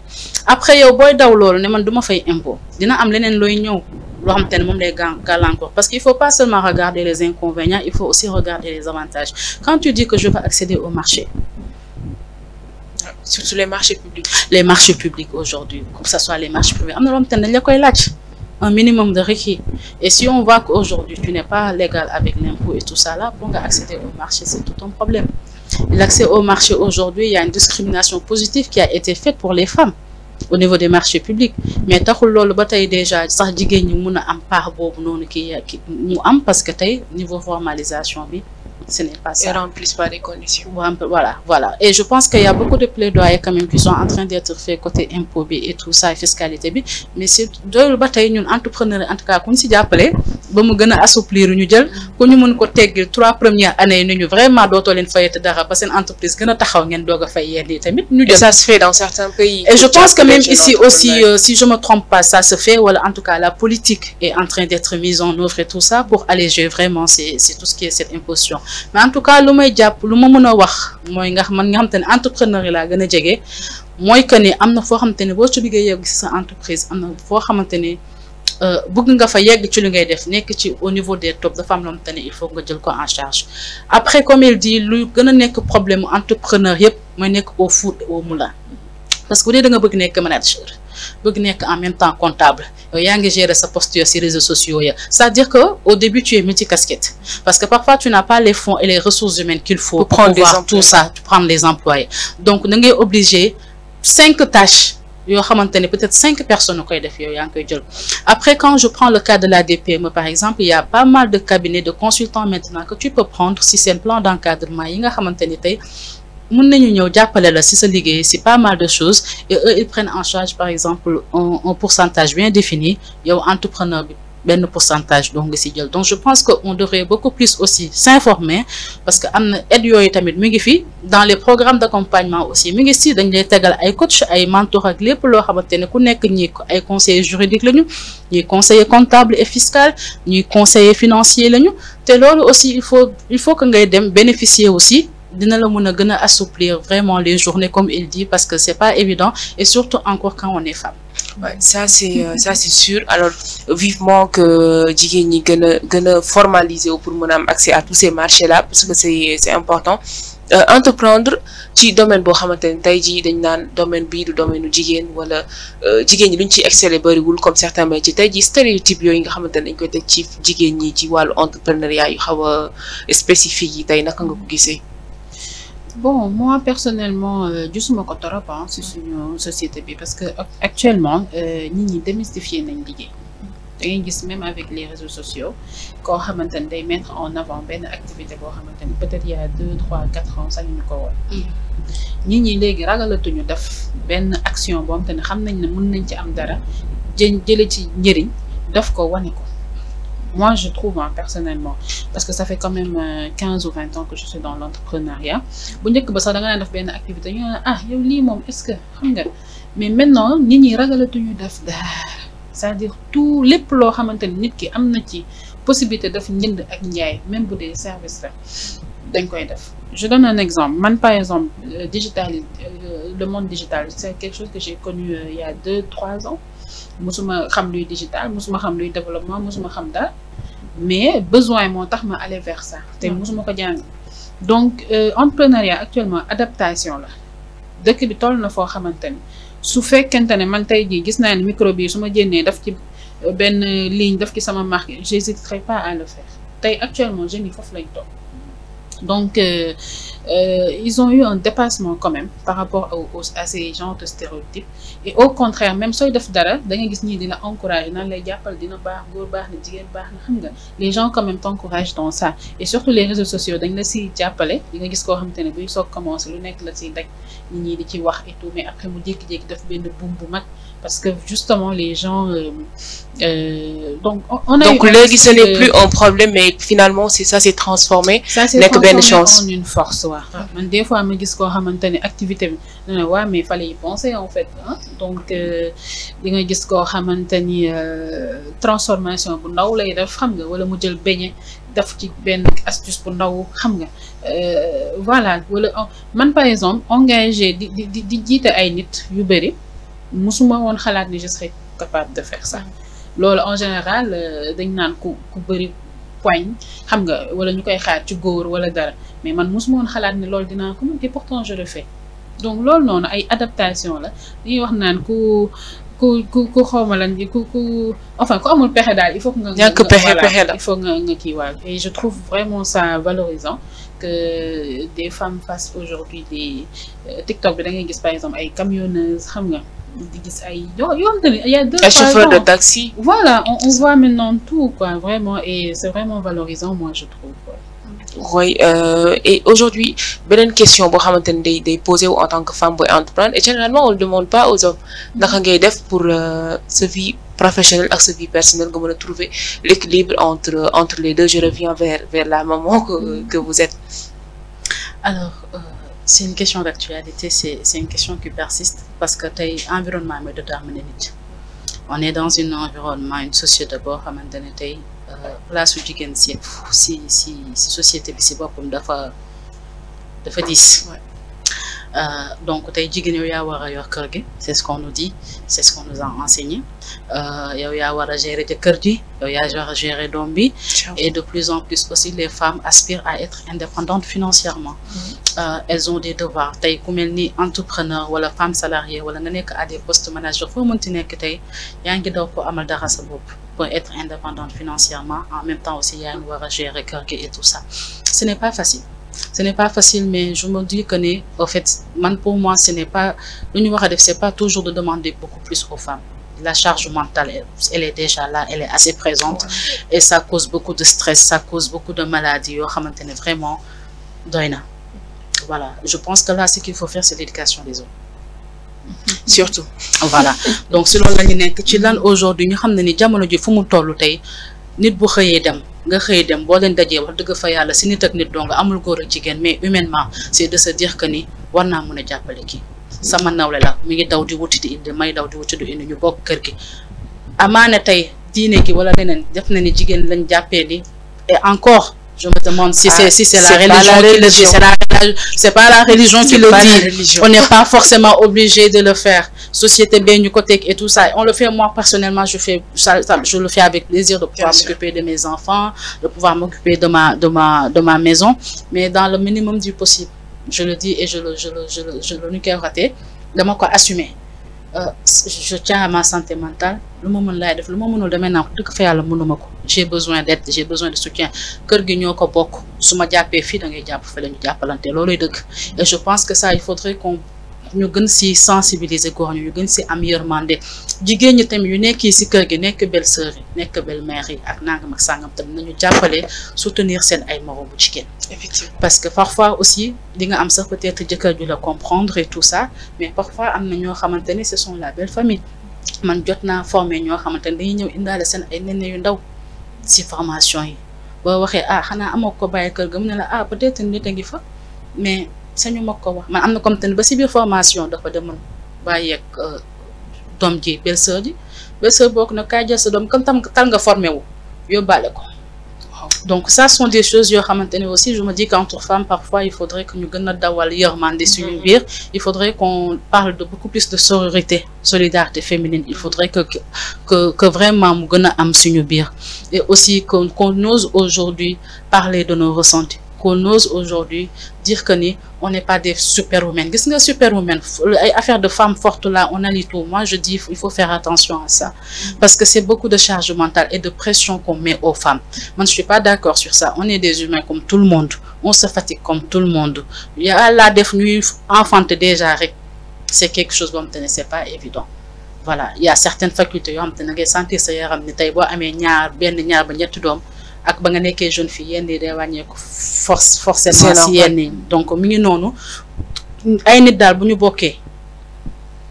après yow booy daw loolu ne man du ma fay impôt dina am leneen looy ñëw loo xamante ne moom lay gàllankoor parce qu'il faut pas seulement regarder les inconvénients il faut aussi regarder les avantages quand tu dis que je veux accéder au marché surtout les marchés publics aujourd'hui que ce soit les marchés publics am na loo xamante ne dañ la koy laaj un minimum de requis et si on voit qu'aujourd'hui tu n'es pas légal avec l'impôt et tout ça là pour nga accéder au marché c'est tout un problème l'accès au marché aujourd'hui il y a une discrimination positive qui a été faite pour les femmes au niveau des marchés publics mais taxul loolu ba tey déjà sax jigéen ñi mun a am part boobu noonu ki mu am parce que tey niveau formalisation bi ce n'est pas ça. Et remplissent pas les conditions. Voilà. Et je pense qu'il y a beaucoup de plaidoyers quand même qui sont en train d'être faits côté impôt et tout ça, fiscalité bi, mais c'est de bataille ñun entrepreneur en tout cas qu'on si jàppale ba mu gën a assouplir ñu jël ku ñu mën ko teggil 3 premières années ñu vraiment dootoo leen fayete dara ba seen entreprise gën a taxaw ngeen doog a fay yenn tamit ñu jël. Et ça se fait dans certains pays. Et je pense que même ici aussi si je me trompe pas ça se fait wala en tout cas la politique est en train d'être mise en œuvre et tout ça pour alléger vraiment c'est tout ce qui est cette imposition. Mais en tout cas lu may jàpp lu ma mën a wax mooy nga xamante ne entrepreneur yi laa gën a jege mooy que ni am na foo xamante ne boo ci liggéey yegg ci sa entreprise am na foo xamante ne bëgg nga fa yegg ci li ngay def nekk ci au niveau des top dafa am loo xamante ne il faut nga jël ko en charge après comme il dit lu gën a nekk problème entrepreneur yëpp mooy nekk au four et au moulin parce que bu dee da nga bëgg nekk manager bëgg nekk en même temps comptable yow yaa ngi gérer sa posture ci réseaux sociaux ya c'est-à-dire que au début tu es multicasquette parce que parfois tu n'as pas les fonds et les ressources humaines qu'il faut pour pouvoir tout ça prendre les employés donc da ngay obligé 5 tâches yoo xamante ne peut-être 5 personnes koy def yow yaa ngi koy jël après quand je prends le cas de la DPME par exemple il y a pas mal de cabinets de consultants maintenant que tu peux prendre si seen plan d'encadrement yi nga xamante ni tey mën nañu ñëw jàppale la ci sa liggéey c'est pas mal de choses et eux ils prennent en charge par exemple un pourcentage bien défini yow entrepreneur bi benn pourcentage donc nga ci jël donc je pense que on devrait beaucoup plus aussi s'informer parce que am na aide yooyu tamit mi ngi fi dans les programmes d'accompagnement aussi mi ngi ci dañ lay tegal ay coach ay mentor ak lépp loo xamante ne ku nekk ñi ay conseillers juridiques lañu ñuy conseiller comptable et fiscal ñuy conseiller financier lañu te loolu aussi il faut que ngay dem bénéficier aussi dina la mën a gën a assouplir vraiment les journées comme il dit parce que c'est pas évident et surtout encore quand on est femme. Ouais, ça c'est sûr alors vivement que jigéen ñi gën a formaliser pour mën a am accès à tous ces marchés là parce que c'est important entreprendre ci domaine boo xamante ne tey jii dañ naan domaine bii du domaine u jigéen wala jigéen ñi luñ ci exceller bariwul comme certains métiers tey jii stéréotype yooyu nga xamante ne dañ koy teg ci jigéen ñi ci wàllu entrepreneuriat yu xaw a spécifique yi tey naka nga ko gisee. Bon, moi personnellement, gisuma ko trop ci suñu société bi parce que actuellement nit ñi démystifier nañ liggéey da ngay gis même avec les réseaux sociaux koo xamante ne day mettre en avant benn activité boo xamante ne peut-être il y a 2, 3, 4 ans sax ñu ko woon nit ñi léegi ragalatuñu def benn action boo xamante ne xam nañ ne mën nañ ci am dara jële ci njëriñ daf ko wane ko. Moi, je trouve personnellement, parce que ça fait quand même 15 ou 20 ans que je suis dans l'entrepreneuriat. Bu njëkk ba sax da nga naan def benn activité ñu ne ah yow lii moom est-ce que xam nga mais maintenant nit ñi ragalatuñu def dara c'est-à-dire tout lépp loo xamante ni nit ki am na ci possibilité def njënd ak njaay même bu dee service la dañ koy def. Je donne un exemple. Man par exemple, le monde digital, c'est quelque chose que j'ai connu il y a 2, 3 ans. Musuma xam luy digital, musuma xam luy développement, musuma xam dara mais besoin moo tax ma aller vers ça te musuma ko jàng donc entrepreneuriat actuellement adaptation la dëkk bi toll na foo xamante ni su fekkente ne man tey jii gis naa ne micro bi su ma génnee daf ci benn ligne daf ci sama marque j'hésiterai pas à le faire tey actuellement jeunes yi foofu lañ toog donc ils ont eu un dépassement quand même par rapport à ces genres de stéréotypes et au contraire même sooy def dara da nga gis ñii dina encourager naan lay jàppal dina baax góor baax na jigéen baax na xam nga les gens quand même t'encouragent dans ça et surtout les réseaux sociaux dañ la si jàppale di nga gis koo xamante ne buy soog commencer lu nekk la si daj nit ñi di ci wax et tout mais après mu jékki-jékki def benn boom bu mag parce que justement les gens donc on a donc léegi ce n'est plus un problème mais finalement c'est ça s'est transformé nekk benn chance en une force waaw man des fois ma gis koo xamante ne activité bi ne waa mais fallait y penser en fait donc di nga gis koo xamante ni transformation bu ndaw lay def xam nga wala mu jël beñe def ci benn astuce bu ndaw xam nga voilà wala man par exemple engagé di jiite ay nit yu bëri musuma woon xalaat ni je serais capable de faire ça loolu en général dañ naan ku bëri poigne xam nga wala ñu koy xaar ci góor wala dara mais man musuma woon xalaat ni loolu dinaa ko mën te pourtant je le fais donc loolu noonu ay adaptation la dañuy wax naan ku xawma lan ku enfin ku amul pexe daal il faut que nga ñàkk pexe la il faut nga kii waal et je trouve vraiment ça valorisant que des femmes fassent aujourd'hui des TikTok bi da ngay gis par exemple ay camionneuses xam nga di gis ay yoo xamante ne il y a 2 chauffeurs de taxi voilà on voit maintenant tout quoi vraiment et c'est vraiment valorisant moi je trouve Oui, et aujourd'hui, beneen question boo xamante ne day posé wu en tant que femme booy entreprendre et généralement on le demande pas aux hommes naka ngay def pour sa vie professionnelle ak sa vie personnelle nga mën a trouver l'équilibre entre les deux. Je reviens vers la maman que vous êtes. Alors, c'est une question d'actualité, c'est une question qui persiste parce que tey environnement mooy déterminé nit. On est dans un environnement, une société boo xamante ne tey place su jigéen si société bi si boppam dafa diis. Donc tey jigéen yow yaa war a yor kër gi, c'est ce qu'on nous dit, c'est ce qu'on nous a enseigné. Yow yaa war a gérer kër gi, yow yaa war a gérer doom bi. Et de plus en plus aussi les femmes aspirent à être indépendantes financièrement. Elles ont des devoirs tey ku mel ni entrepreneur wala femme salariée wala nga nekk à des postes managers foo mënti nekk tey yaa ngi daw pour amal dara sa bopp pour être indépendante financièrement en même temps aussi yaa ngi war a gérer kër gi et tout ça. Ce n'est pas facile. Ce n'est pas facile, mais je me dis que au fait, pour moi, ce n'est pas, c'est pas toujours de demander beaucoup plus aux femmes. La charge mentale, elle est déjà là, elle est assez présente et ça cause beaucoup de stress, ça cause beaucoup de maladies. Vraiment, doyna. Voilà, je pense que là, ce qu'il faut faire, c'est l'éducation des hommes. Surtout. Voilà. Donc, selon la aujourd'hui, nous savons que jamono ji fu mu tollu tay nit bu xeyé dem nga xëy dem boo leen dajee wax dëgg fa yàlla si nit ak nit dong amul góor ak jigéen mais humainement c'est de se dire que ni war naa mën a jàppale kii sama nawle la mi ngi daw di wuti di indi may daw di wuti di indi ñu bokk kër gi amaana tey diine gi wala leneen def na ni jigéen lañ jàppee ni et encore je me demande si c'est la religion qui le dit, c'est pas la religion qui le dit. On n'est pas forcément obligé de le faire. Société bien du côté et tout ça. On le fait, moi personnellement, je le fais avec plaisir de pouvoir m'occuper de mes enfants, de pouvoir m'occuper de ma maison, mais dans le minimum du possible. Je le dis et je le n'y raté. De moi quoi assumer. Je tiens à ma santé mentale. Le moment là, le moment où demain j'ai besoin d'aide, j'ai besoin de soutien. Et je pense que ça, il faudrait qu'on ñu gën si sensibiliser góor ñu gën si am yërmande jigéen ñi tamit yu nekk si kër gi nekk belle sœur yi nekk belle mère yi ak nangam ak sangam tamit nañu jàppale soutenir seen ay moromu jigéen. Effectivement. Parce que parfois aussi di nga am sax peut-être jëkkër ju la comprendre et tout ça mais parfois am na ñoo xamante ne ce sont la belle famille man jot naa formé ñoo xamante ne dañuy ñëw indaale seen ay nene yu ndaw si formation yi boo waxee xanaa amoo ko bàyyi kër ga mu ne la peut-être nit a ngi fa mais. sañu ma ko wax man am na comme te ba si biir formation dafa demoon bàyyeeg doom ji belle-sœur bokk na kaay jël sa doom comme tal nga formé wu yóbbaale ko donc ça sont des choses yoo xamante ne aussi je me dis qu'entre femmes parfois il faudrait que ñu gën a dawal yërmande suñu biir il faudrait qu'on parle de beaucoup plus de solidarité féminine il faudrait que vraiment mu gën a am suñu biir et aussi qu'on ose aujourd'hui parler de nos ressentis qu'on ose aujourd'hui dire que ni on n'est pas des superwomen. Gis nga superwomen, affaire de femmes fortes là, on a les tout. Moi je dis il faut faire attention à ça parce que c'est beaucoup de charge mentale et de pression qu'on met aux femmes. Moi je suis pas d'accord sur ça. On est des humains comme tout le monde. On se fatigue comme tout le monde. Il y a la définition enfante déjà, c'est quelque chose dont c'est pas évident. Voilà, il y a certaines facultés yoo xam te ne ngay sentir sa yaram ni tey boo amee ñaar ba ñetti doom ak ba nga nekkee jeune fille yenn yi day wàññeeku forcément si yenn yi donc mi ngi noonu ay nit daal bu ñu bokkee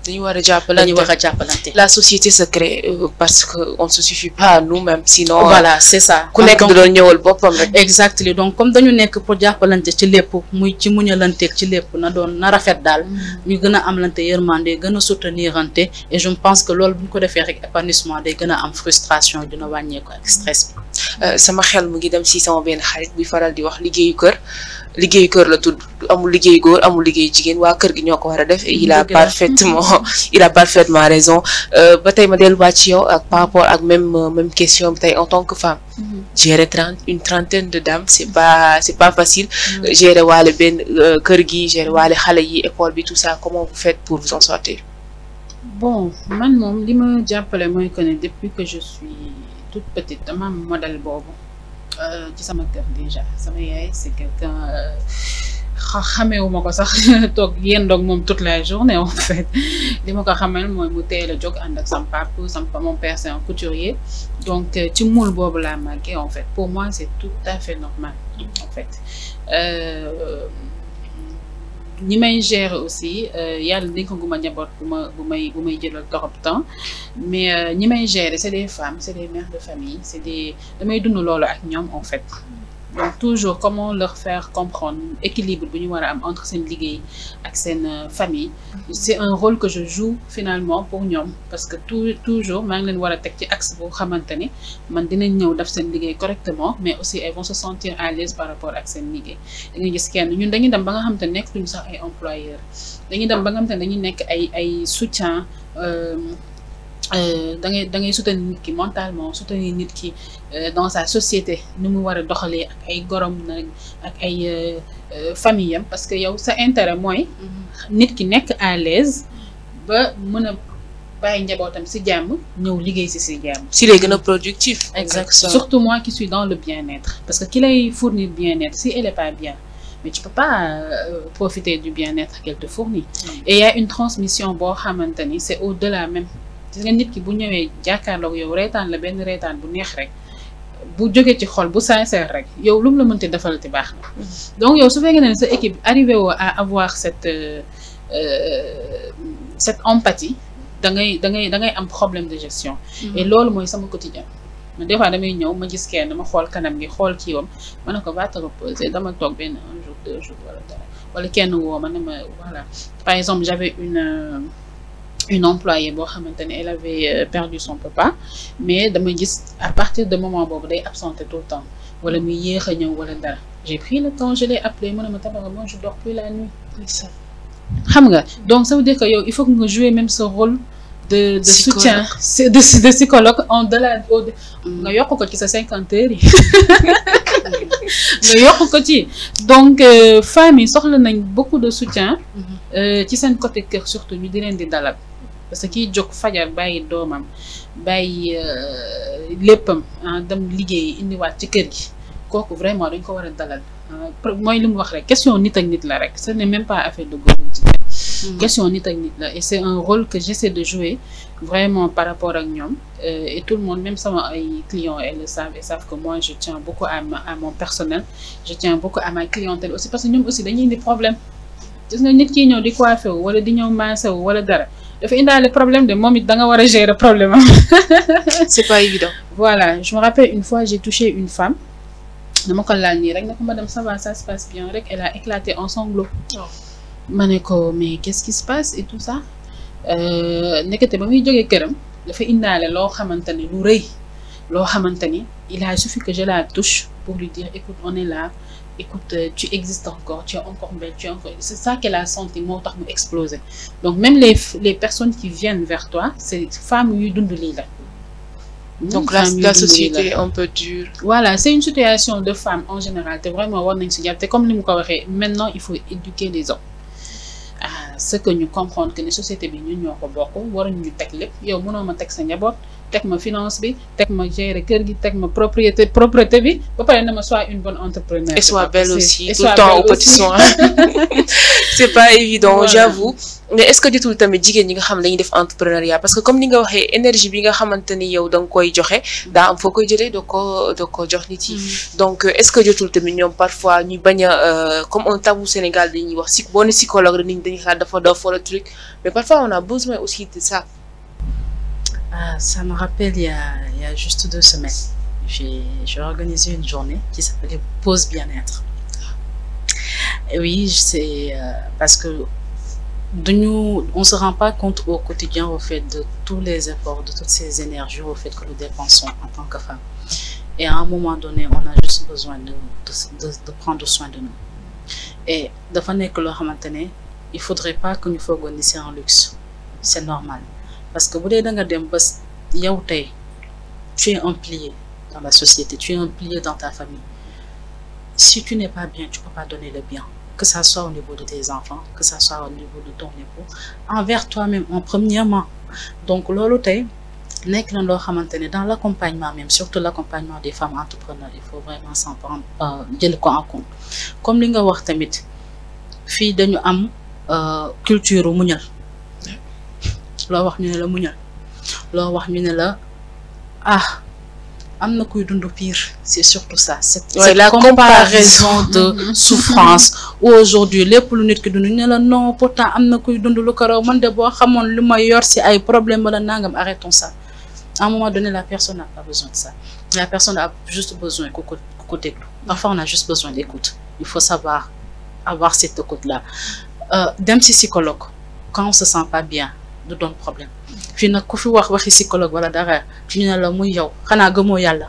dañu war a jàppalante la société se crée parce que on se suffit pas à nous-mêmes sinon voilà c'est ça ku nekk doon ñëwal boppam rek exactement donc comme dañu nekk pour jàppalante ci lépp muy ci muñalanteeg ci lépp na rafet daal ñu gën a amlante yërmande gën a soutenirante et je pense que loolu bu ñu ko defee rek épanouissement day gën a am frustration dina wàññeeku ak stress bi sama xel mu ngi dem si sama benn xarit bi faral di wax liggéeyu kër la tudd amul liggéey góor amul liggéey jigéen waa kër gi ñoo ko war a def et il a parfaitement raison ba tey ma delluwaat ci yow ak par rapport ak même question bi tey en tant que femme gérer une trentaine de dames c'est pas facile gérer waale benn kër gi gérer waale xale yi école bi tout ça comment vous faites pour vous en sortir? Bon man moom li ma jàppale mooy que ne depuis que je suis toute petite dama am modèle boobu ci sama kër déjà sama yaay c'est quelqu'un xamewuma ko sax toog yendoog moom toute la journée en fait li ma ko xamal mooy mu teel a jóg ànd ak sam papa mon père c'est un couturier donc ci moule boobu laa màggee en fait pour moi c'est tout à fait normal en fait ñi may gérer aussi yàlla dénk ko guma njaboot bu may jëlal trop temps mais ñi may gérer c'est des femmes c'est des mères de famille c'est des damay dund loolu ak ñoom en fait donc toujours comment leur faire comprendre équilibre bu ñu war a am entre seen liggéey ak seen famille c'est un rôle que je joue finalement pour ñoom parce que toujours maa ngi leen war a teg ci axe boo xamante ne man dinañ ñëw def seen liggéey correctement mais aussi elles vont se sentir à l'aise par rapport ak seen liggéey da ngay gis kenn ñun dañuy dem ba nga xamante ne nekk duñu sax ay employeurs dañuy dem ba nga xamante ne dañuy nekk ay soutien da ngay soutenir nit ki mentalement soutenir nit ki dans sa société ni mu war a doxalee ak ay gorom nag ak ay famille am parce que yow sa intérêt mooy nit ki nekk à l'aise ba mën a bàyyi njabootam ci jàmm ñëw liggéey ci jàmm si lay gën a productif. Exactement. Surtout moi qui suis dans le bien-être parce que ki lay fournir bien-être si elle est pas bien mais tu peux pas profiter du bien-être qu'elle te fournit et il y a une transmission boo xamante ni c'est au-delà même gis nga nit ki bu ñëwee jàkkaarloog yow reetaan la benn reetaan bu neex rek bu jógee ci xol bu sincère rek yow lu mu la mënti defalati baax na donc yow su fekkee ne sa équipe arrivé woo à avoir cette empathie da ngay am problème de gestion et loolu mooy sama quotidien mais des fois damay ñëw ma gis kenn ma xool kanam gi xool kiiwam ma ne ko va te reposer dama toog benn un jour 2 jours wala dara wala kenn woo ma ne ma voilà par exemple j'avais une employée boo xamante ne elle avait perdu son papa mais dama gis à partir de moment boobu day absenté tout le temps wala muy yéex a ñëw wala dara j'ai pris le temps je l'ai appelé mu ne ma Tabara moi je dors plus la nuit xam nga donc ça veut dire que yow il faut que nga jouer même ce rôle de soutien de psychologue en delà nga yokk ko ci sa 50 heures yi nga yokk ko ci donc femmes yi soxla nañ beaucoup de soutien ci seen côté kër surtout ñu di leen di dalal parce que kiy jóg fajar bàyyi doomam bàyyi léppam dem liggéey indiwaat ci kër gi kooku vraiment dañ ko war a dalal mooy li mu wax rek question nit ak nit la rek ce n'est même pas affaire de góor jigéen question nit ak nit la et c'est un rôle que j'essaie de jouer vraiment par rapport ak ñoom et tout le monde même sama ay clients elles le savent et savent que moi je tiens beaucoup à mon personnel je tiens beaucoup à ma clientèle aussi parce que ñoom aussi dañuy indi problème gis nga nit kii ñëw di coiffé wu wala di ñëw maase wu wala dara dafa indaale problème de moom it da nga war a gérer problème am c'est pas évident. Voilà je me rappelle une fois j'ai touché une femme dama ko laal nii rek ne ko madame ça va ça se passe bien rek elle a éclaté en sanglots. ma ne ko mais qu'est-ce qui se passe et tout ça nekkate ba muy jógee këram dafa indaale loo xamante ne lu rëy loo xamante ni il a suffi que je la touche pour lui dire écoute on est là écoute tu existes encore tu es encore belle tu es encore c'est ça qu'elle a senti moo tax mu exploser donc même les personnes qui viennent vers toi c'est femmes yuy dund lii la donc la société est un peu dure. Voilà c'est une situation de femmes en général te vraiment war nañ si jàpp te comme ni mu ko waxee maintenant il faut éduquer les hommes à ce que ñu comprendre que ne société bi ñun ñoo ko bokk waruñu ñu teg lépp yow mënoo ma teg sa njaboot teg ma finance bi teg ma gérer kër gi teg ma propreté bi ba pare na ma sois une bonne entrepreneur. Et sois belle aussi tout le temps aux petits soins. C'est pas évident voilà. J'avoue mais est-ce que jotul tamit jigéen ñi nga xam dañuy def entrepreneuriat parce que comme ni nga waxee énergie bi nga xamante ni yow da nga koy joxe daa am foo koy jëlee doo ko jox nit yi donc est-ce que jotul tamit ñoom parfois ñu bañ a comme un tabou Sénégal dañuy wax boo ne psychologue rek nit ñi dañuy xalaat dafa dof wala truc mais parfois on a besoin aussi de ça. Ça me rappelle il y a juste 2 semaines j'ai organisé une journée qui s'appelait pause bien-être et oui c'est parce que on se rend pas compte au quotidien au fait de tous les efforts de toutes ces énergies au fait que nous dépensons en tant que femmes et à un moment donné on a juste besoin de prendre soin de nous et dafa nekk loo xamante ne il faudrait pas que ñu foogoon ni c'est un luxe c'est normal parce que bu dee da nga dem ba yow tey tu es un pilier dans la société tu es un pilier dans ta famille si tu n'es pas bien tu peux pas donner le bien que ça soit au niveau de tes enfants que ça soit au niveau de ton époux envers toi-même en premièrement donc loolu tey nekk na loo xamante ne dans l'accompagnement même surtout l'accompagnement des femmes entrepreneurs il faut vraiment s'en prendre jël ko en compte comme li nga wax tamit fii dañu am culture muñal loo wax ñu ne la muñal loo wax ñu ne la am na kuy dund pire c'est surtout ça cette la comparaison de souffrance où aujourd'hui lépp lu nit ki dund ñu ne la non pourtant am na kuy dund lu ko raw man de boo xamoon lu ma yor si ay problème wala nangam arrêtons ça à un moment donné la personne n'a pas besoin de ça la personne a juste besoin ku ko déglu parfois on a juste besoin d'écoute il faut savoir avoir cette écoute là dem si psychologue quand on se sent pas bien du doon problème fii nag ku fi waxi psychologue wala dara ñu ne la muy yow xanaa gëmoo yàlla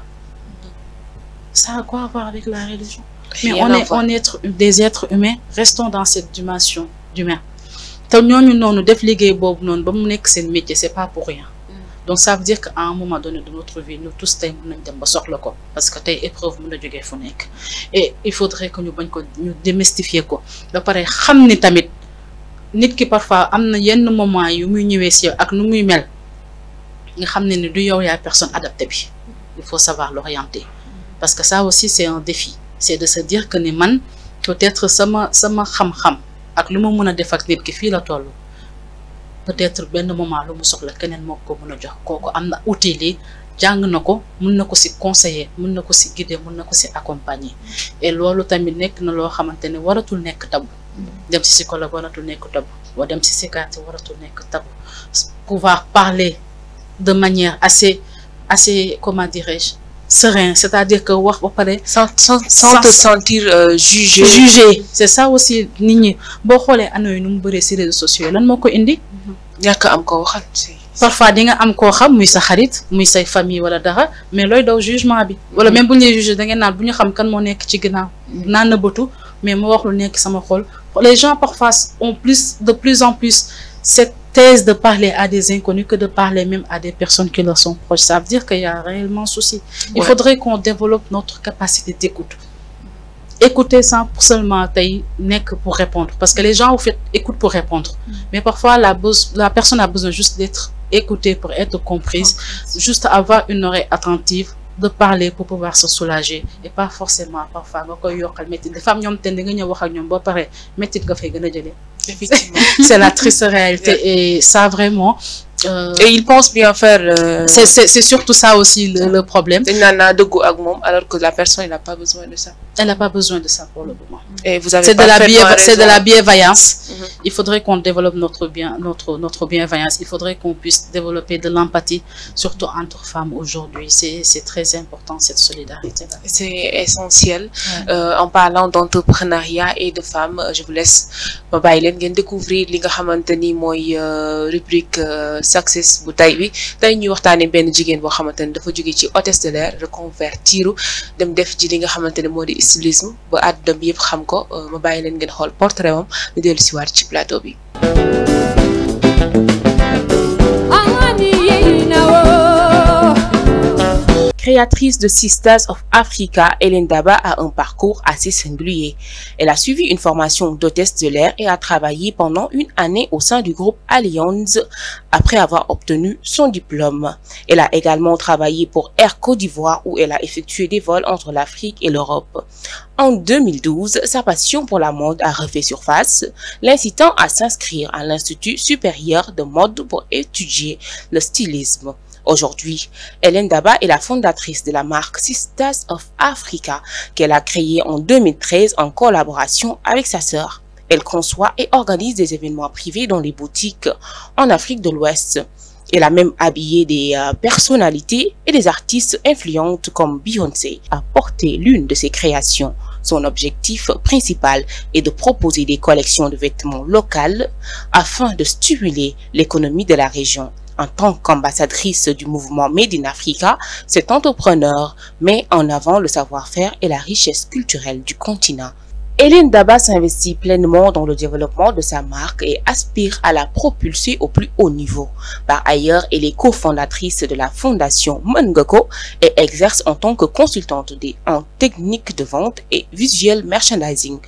ça a quoi à voir avec la religion mais on est des êtres humains restons dans cette dimension d'humain te ñooñu noonu def liggéey boobu noonu ba mu nekk seen métier c'est pas pour rien donc ça veut dire qu'à un moment donné de notre vie nous tous tey mën nañ dem ba soxla ko parce que tey épreuve mën na jógee fu nekk et il faudrait que ñu bañ ko ñu démystifier ko ba pare xam ni tamit nit ki parfois am na yenn moment yu muy ñëwee si yow ak nu muy mel nga xam ne ni du yow yaay personne adaptée bi il faut savoir l'orienter parce que ça aussi c'est un défi c'est de se dire que ni man peut-être sama xam-xam ak lu ma mën a def ak nit ki fii la toll peut-être benn moment lu mu soxla keneen moo ko mën a jox kooku am na outil yi jàng na ko mën na ko si conseiller mën na ko si guider mën na ko si accompagner et loolu tamit nekk na loo xamante ne waratul nekk tabu dem ci psychologue waratul nekk tabu wala dem ci psychiatre waratul nekk tabu pouvoir parler de manière assez comment dirais-je serein c'est-à-dire que wax ba pare sans te sentir jugé c'est ça aussi nit ñi boo xoolee ano yi nu mu bëree ci réseaux sociaux lan moo ko indi ñàkk am ko waxal parfois di nga am koo xam muy sa xarit muy say famille wala dara mais looy daw jugement bi wala même bu ñu lay jugé da ngeen naan bu ñu xam kan moo nekk ci ginnaaw naan na bëtu mais mu wax lu nekk sama xol les gens parfois ont de plus en plus cette thèse de parler à des inconnus que de parler même à des personnes qui leur sont proches. Ça veut dire qu'il y a réellement souci. Il faudrait qu'on développe notre capacité d'écoute. Écouter sans seulement pour répondre. Parce que les gens, au fait, écoutent pour répondre. Mais parfois, la personne a besoin juste d'être écoutée pour être comprise, juste avoir une oreille attentive, de parler pour pouvoir se soulager et pas forcément parfois nga koy yokkal métti les femmes ñoom te nga ñëw wax ak ñoom ba pare métti nga fay gën a jëlee. Effectivement. C'est la triste réalité et ça vraiment. Et ils pensent bien faire. C'est surtout ça aussi le problème. Alors que la personne elle n'a pas besoin de ça. Elle n'a pas besoin de ça pour le moment. Et vous avez c'est de la bienveillance. Il faudrait qu'on développe notre bienveillance. Il faudrait qu'on puisse développer de l'empathie, surtout entre femmes aujourd'hui. C'est très important cette solidarité-là. C'est essentiel. En parlant d'entrepreneuriat et de femmes, je vous laisse découvrir li nga xamanteni moy rubrique success bu tay bi tay ñuy waxtaane benn jigéen boo xamante ne dafa jóge ci hôtesse de l'air reconvertiru dem def ji li nga xamante ne moo di stylisme ba àdduna bi yëpp xam ko ma bàyyi leen ngeen xool portrait am ñu dellu si waat ci plateau bi. Créatrice de Sisters of Africa, Hélène Daba a un parcours assez singulier. Elle a suivi une formation d'hôtesse de l'air et a travaillé pendant une année au sein du groupe Allianz après avoir obtenu son diplôme. Elle a également travaillé pour Air Côte d'Ivoire où elle a effectué des vols entre l'Afrique et l'Europe. En 2012, sa passion pour la mode a refait surface, l'incitant à s'inscrire à l'Institut supérieur de mode pour étudier le stylisme. Aujourd'hui, Hélène Daba est la fondatrice de la marque Sisters of Africa qu'elle a créée en 2013 en collaboration avec sa sœur. Elle conçoit et organise des événements privés dans les boutiques en Afrique de l'Ouest. Elle a même habillé des personnalités et des artistes influentes comme Beyoncé à porter l'une de ses créations. Son objectif principal est de proposer des collections de vêtements locales afin de stimuler l'économie de la région. En tant qu'ambassadrice du mouvement Made in Africa, cet entrepreneur met en avant le savoir-faire et la richesse culturelle du continent. Hélène Daba s'investit pleinement dans le développement de sa marque et aspire à la propulser au plus haut niveau. Par ailleurs, elle est cofondatrice de la fondation Mungoko et exerce en tant que consultante en technique de vente et visual merchandising.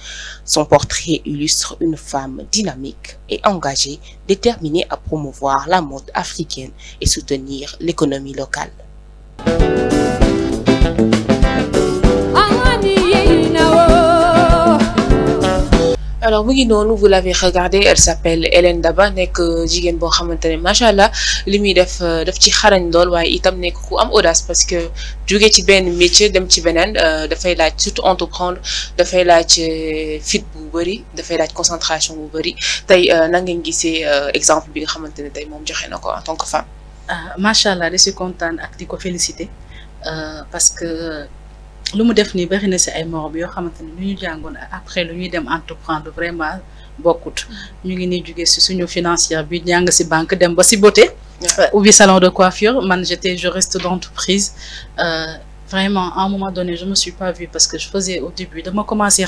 Son portrait illustre une femme dynamique et engagée, déterminée à promouvoir la mode africaine et soutenir l'économie locale. alors mu ngi noonu vous l'avez regardé elle s'appelle Hélène Daba nekk jigéen boo xamante ne macha allah li muy def daf ci xarañ lool waaye itam nekk ku am audace parce que jóge ci benn métier dem ci beneen dafay laaj surtout entreprendre dafay laaj fit bu bëri dafay laaj concentration bu bëri tey na ngeen gisee exemple bi nga xamante ne tey moom joxe na ko en tant que femme. macha allah de si kontaan ak di ko féliciter parce que. lu mu def nii bari na si ay morom yoo xamante ne lu ñu jàngoon après lu ñuy dem entreprendre vraiment bokkut ñu ngi nii jógee si suñu financière bi jàng si banque dem ba si beauté ubbi salon de coiffure man j'étais juriste d'entreprise vraiment à un moment donné je me suis pas vue parce que je faisais au début dama commencé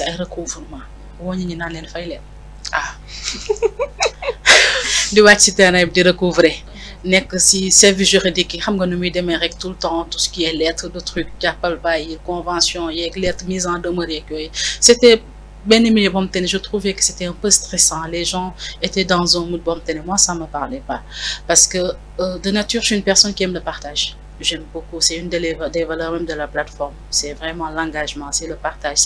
ay recouvrement woo ñi naan leen fay leen di wàcc si terrain bi di recouvrer nekk ci service juridique yi xam nga nu muy demee rek tout le temps tout ce qui est lettre de truc jàppal bàyyi convention yeeg lettre mise en demeure yeeg yooyu c'était benn milieu boo xamante ne je trouvais que c'était un peu stressant les gens étaient dans un mood boo xamante ne moi ça me parlait pas parce que de nature je suis une personne qui aime le partage j'aime beaucoup c'est une des valeurs même de la plateforme c'est vraiment l'engagement c'est le partage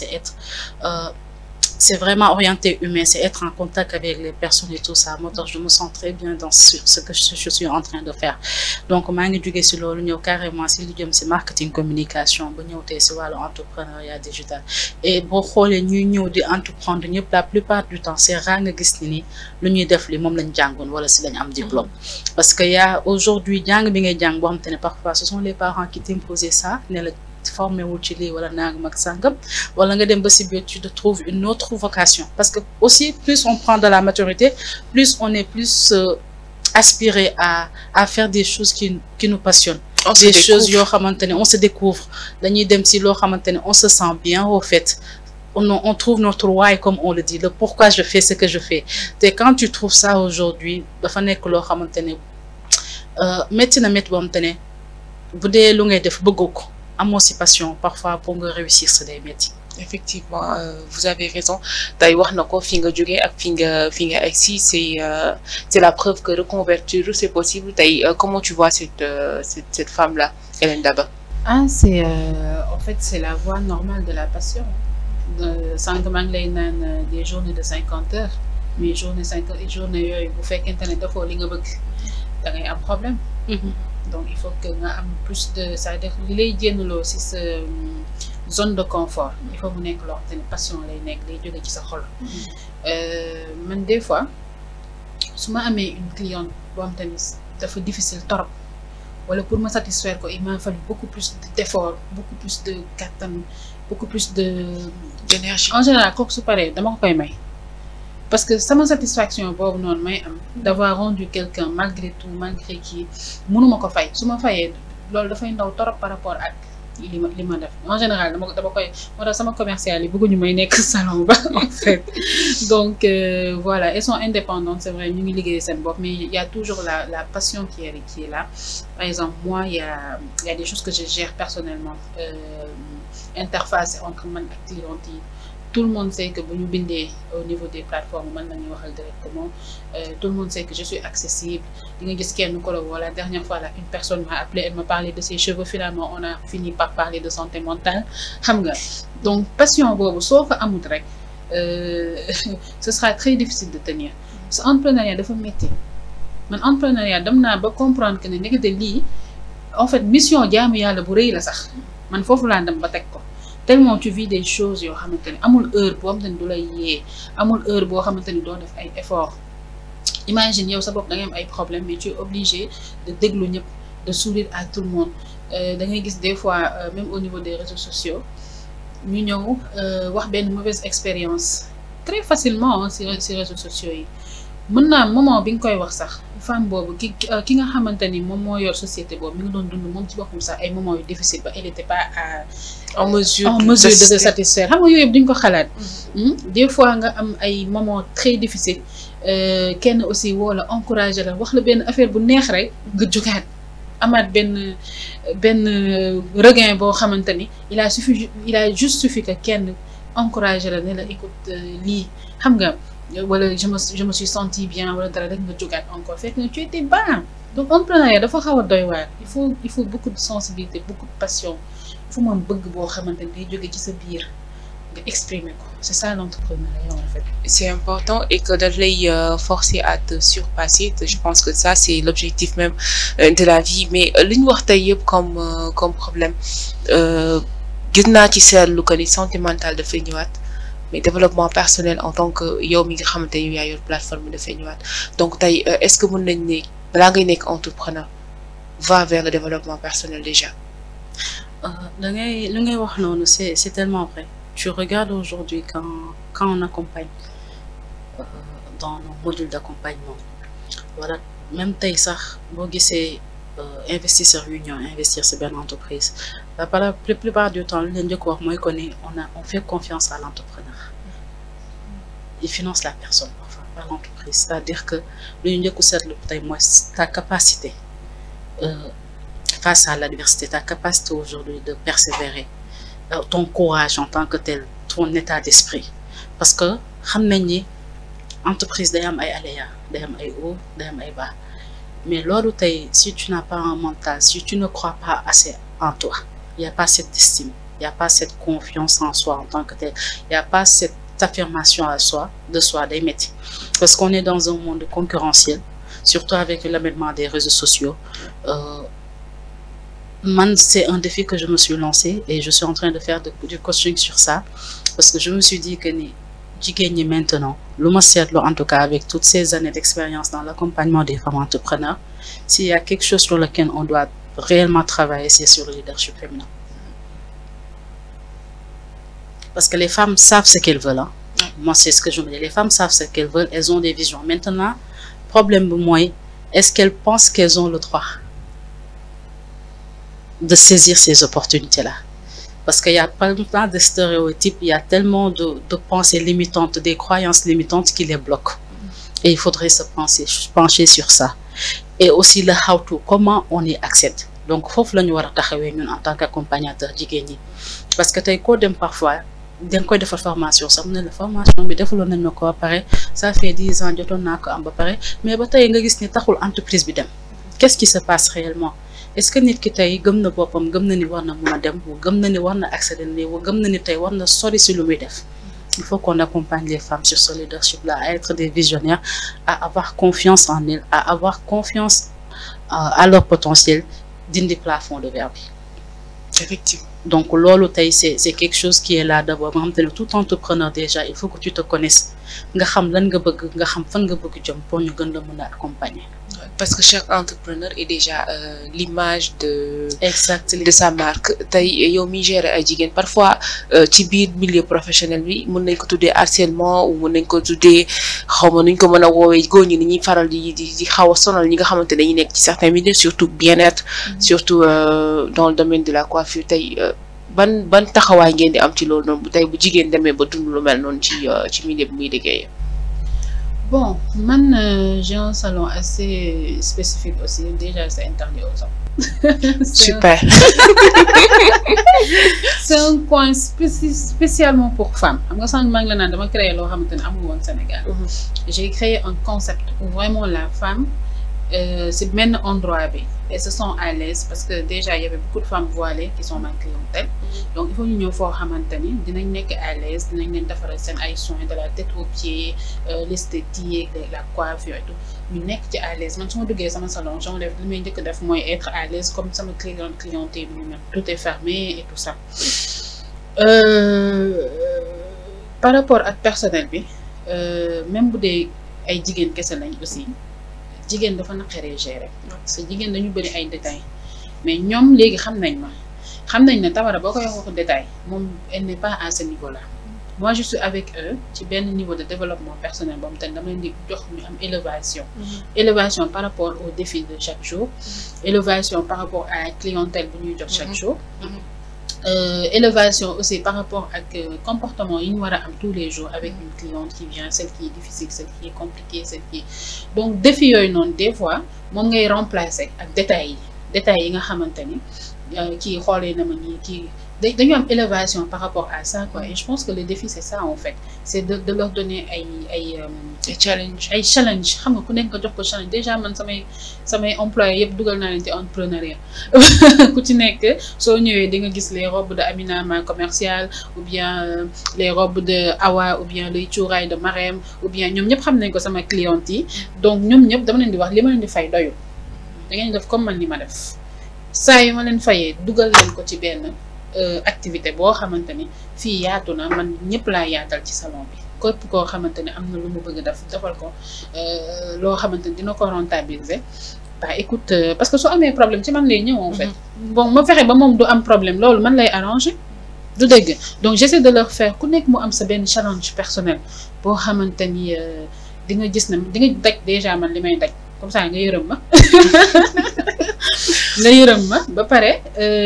c'est vraiment orienté humain, c'est être en contact avec les personnes et tout ça. Moi, je me sens très bien dans ce que je suis en train de faire. Donc, je suis jóge si loolu ñëw carrément si lu jëm si marketing communication ba ñëw tey si wàllu entrepreneuriat digital et boo xoolee ñuy ñëw di entreprendre ñëpp la plupart du temps c'est rare nga gis ni lu ñuy def li moom lañ jàngoon wala si lañ am diplôme. Parce que y a aujourd'hui jàng bi ngay jàng boo xam te ne parfois ce sont les parents qui t'imposent ça ne la formé wul ci lii wala nangam ak sangam wala nga dem ba si biir tu te trouves une autre vocation parce que aussi plus on prend de la maturité plus on est plus aspiré à faire des choses qui nous passionnent des choses yoo xamante ne on se découvre dañuy dem si loo xamante ne on se sent bien au fait on trouve notre why comme on le dit le pourquoi je fais ce que je fais te quand tu trouves ça aujourd'hui dafa nekk loo xamante ne métti na métti boo xamante ne bu dee lu ngay def bëggoo ko amoo si passion parfois pour nga réussir c'est des métiers. Effectivement vous avez raison tey wax na ko fi nga jógee ak fi nga egsi c'est la preuve que reconvertir c'est possible tey comment tu vois cette femme là Hélène Daba. C'est en fait c'est la voie normale de la passion sànq maa ngi lay naan des journées de 50 heures mais journée yooyu bu fekkente ne dafoo li nga bëgg da ngay am problème. Donc il faut que nga am plus de c'est-à-dire li lay génnloo ci sa zone de confort il faut mu nekk loo xam te ne passion lay nekk day jóge ci sa xol. Man des fois su ma amee une cliente boo xam te ne dafa difficile torop wala pour me satisfaire ko il m'a fallu beaucoup plus d'effort beaucoup plus de kattan beaucoup plus d'énergie. En général kooku su paree dama ko koy may. Parce que sama satisfaction boobu noonu may am d'avoir rendu quelqu'un malgré tout malgré qui mënuma ko fay su ma fayee loolu dafay ndaw torop par rapport ak li ma def en général dama koy moo tax sama commercial yi bëgguñu may nekk salon ba en fait donc voilà elles sont indépendantes c'est vrai ñu ngi liggéey seen bopp mais il y a toujours la passion qui est là par exemple moi il y a des choses que je gère personnellement interface entre man ak cliente yi tout le monde sait que bu ñu bindee au niveau des plateformes man la ñuy waxal directement tout le monde sait que je suis accessible di nga gis kenn ko la woo la dernière fois là une personne m'a appelé elle m'a parlé de ses cheveux finalement on a fini par parler de santé mentale xam nga donc passion boobu soo ko amut rek ce sera très difficile de tenir parce que entrepreneuriat dafa métti man entrepreneuriat dem naa ba comprendre que ne nekkate lii en fait mission jaamu yàlla bu rëy la sax man foofu laa dem ba teg ko tellement tu vis des choses yoo xamante ne amul heure boo xamante ni du lay yee amul heure boo xamante ni doo def ay effort imagine yow sa bopp da ngay am ay problèmes mais tu es obligé de déglu ñëpp de sourire à tout le monde da ngay gis des fois même au niveau des réseaux sociaux ñu ñëw wax benn mauvaise expérience très facilement ci réseaux sociaux yi mën naa moment bi nga koy wax sax femme boobu ki nga xamante ni moom moo yor société boobu mi ngi doon dund moom ci boppam sax ay moments yu difficile ba elle était pas en mesure de se satisfaire xam nga yooyu yëpp duñ ko xalaat des fois nga am ay moments très difficiles kenn aussi woo la encourager la wax la benn affaire bu neex rek nga jógaat amaat benn regain boo xamante ni il a juste suffi que kenn encourager la ne la écoute lii xam nga wala je me suis senti bien wala dara rek nga jógaat encore fekk na tu étais bas donc entrepreneuriat dafa xaw a doy waar il faut beaucoup de sensibilité beaucoup de passion fu moom bëgg boo xamante ni day jóge ci sa biir nga exprimer ko c'est ça l'entrepreneuriat en fait. C'est important et que daf lay forcer à te surpasser. Je pense que ça c'est l'objectif même de la vie. Mais li ñu wax tey yëpp comme problème gis naa ci seetlu que ni santé mentale dafay ñëwaat mais développement personnel en tant que yow mi nga xamante ne yow yaa yor plateforme bi dafay ñëwaat donc tey est-ce que mën nañ ne balaa ngay nekk entrepreneur va vers le développement personnel déjà. li ngay wax noonu c'est tellement vrai. Tu regardes aujourd'hui quand on accompagne dans nos modules d'accompagnement voilà même tey sax boo gisee investisseurs yu ñëw investir ci benn entreprise par la plupart du temps li leen njëkk wax mooy que ni on fait confiance à l'entrepreneur. Il finance la personne parfois pas l'entreprise c'est-à-dire que lu ñu njëkk seetlu tey mooy ta capacité face à l'adversité ta capacité aujourd'hui de persévérer. Ton courage en tant que tel ton état d'esprit parce que xam nañ ni entreprise day am ay aléas day am ay hauts day am ay bas mais loolu tey si tu n'as pas un mental si tu ne crois pas assez en toi il y a pas cette estime il y a pas cette confiance en soi en tant que tel il y a pas cette affirmation de soi day métti parce qu'on est dans un monde concurrentiel surtout avec l'avènement des réseaux sociaux. Man, c'est un défi que je me suis lancé et je suis en train de faire du coaching sur ça parce que je me suis dit que ni jigéen ñi maintenant lu ma seetlu en tout cas avec toutes ces années d'expérience dans l'accompagnement des femmes entrepreneurs s'il y a quelque chose sur lequel on doit réellement travailler c'est sur le leadership féminin parce que les femmes savent ce qu'elles veulent moi c'est ce que je me dis les femmes savent ce qu'elles veulent elles ont des visions maintenant problème bi mooy est-ce qu'elles pensent qu'elles ont le droit de saisir ces opportunités-là. Parce qu'il y a tellement de stéréotypes, il y a tellement de pensées limitantes, des croyances limitantes qui les bloquent. Et il faudrait se pencher sur ça. Et aussi le how-to, comment on y accède. Donc, il faut que nous nous en tant qu'accompagnateur d'Igeni. Parce que tu as parfois d'un coup de formation, ça me la formation, mais des fois, on ça fait 10 ans que on a un mais tu as une entreprise. Qu'est-ce qui se passe réellement? Est-ce que nit ki tey gëm na boppam gëm na ni war na mën a dem gëm na ni war na accéder gëm na ni tey war na sori si lu muy def il faut qu'on accompagne les femmes sur ce leadership là à être des visionnaires à avoir confiance en elles à avoir confiance à leur potentiel dindi plafond de verre bi. Effectivement. Donc loolu tey c'est quelque chose qui est là d'abord nga xam te ne tout entrepreneur déjà il faut que tu te connaisses nga xam lan nga bëgg nga xam fan nga bëgg jëm pour ñu gën la mën a accompagner. Parce que chaque entrepreneur est déjà l'image Exactement. de sa marque tey yow mi gérer ay jigéen parfois ci biir milieu professionnel bi mën nañ ko tuddee harcèlement ou mën nañ ko tuddee xaw ma nuñ ko mën a woowee góor ñi ni ñuy faral di xaw a sonal ñi nga xamante dañuy nekk ci certains milieux surtout bien-être surtout dans le domaine de la coiffure tey ban taxawaay ngeen di am ci loolu noonu tey bu jigéen demee ba dund lu mel noonu ci milieu bi muy liggéeyee. Bon, j'ai un salon assez spécifique aussi. Déjà, c'est interdit aux hommes. Super. C'est un coin spécialement pour femmes. J'ai créé un concept où vraiment la femme, c'est même endroit. Elles se sont à l'aise parce que déjà, il y avait beaucoup de femmes voilées qui sont ma clientèle. Donc, il faut que nous fassions à l'aise, nous faire des soins de la tête aux pieds, l'esthétique, la coiffure et tout. Nous sommes à l'aise. Quand je suis dans salon, j'enlève le mieux que être à l'aise comme ça, ma clientèle, tout est fermé et tout ça. Par rapport à personnel, même si des jigéen kese lañ aussi. Jigéen dafa naqaree gérer parce que jigéen dañu bëri ay détails mais ñoom léegi xam nañ ne Tabara boo koy wax détail moom elle n'est pas à ce niveau-là. Moi je suis avec eux ci benn niveau de développement personnel boobu tamit dama leen di jox ñu am élévation par rapport aux défis de chaque jour élévation par rapport à la clientèle bu ñuy jox chaque jour élévation aussi par rapport à comportement yi ñu war a am tous les jours avec une cliente qui vient celle qui est difficile celle qui est compliquée celle qui donc défi yooyu noonu des fois moom ngay remplacer ak détails yi nga xamante ni kii xoolee na ma nii kii dañu am élévation par rapport à ça quoi et je pense que le défi c'est ça en fait c'est de leur donner ay challenge xam nga ku nekk nga jox ko challenge déjà man samay employés yëpp dugal naa leen ci entrepreneuriat ku ci nekk soo ñëwee di nga gis les robes de Amina ma commerciale ou bien les robes de Awa ou bien les cuuraay de Marème ou bien ñoom ñëpp xam nañ ko sama cliente yi donc ñoom ñëpp dama leen di wax li ma leen di fay doyul da ngeen def comme man li ma def saa yu ma leen fayee dugal leen ko ci benn activité boo xamante ni fii yaatu na man ñëpp laa yaatal ci salon bi képp koo xamante ne am na lu mu bëgg defal ko loo xamante ni dina ko rentabiliser bah écoute parce que su amee problème ci man lay ñëw en fait bon ma fexe ba moom du am problème loolu man lay arranger du dégg donc j'essaie de leur faire ku nekk mu am sa benn challenge personnel boo xamante ni di nga gis na di nga daj déjà man li may daj comme ça nga yërëm ma ba pare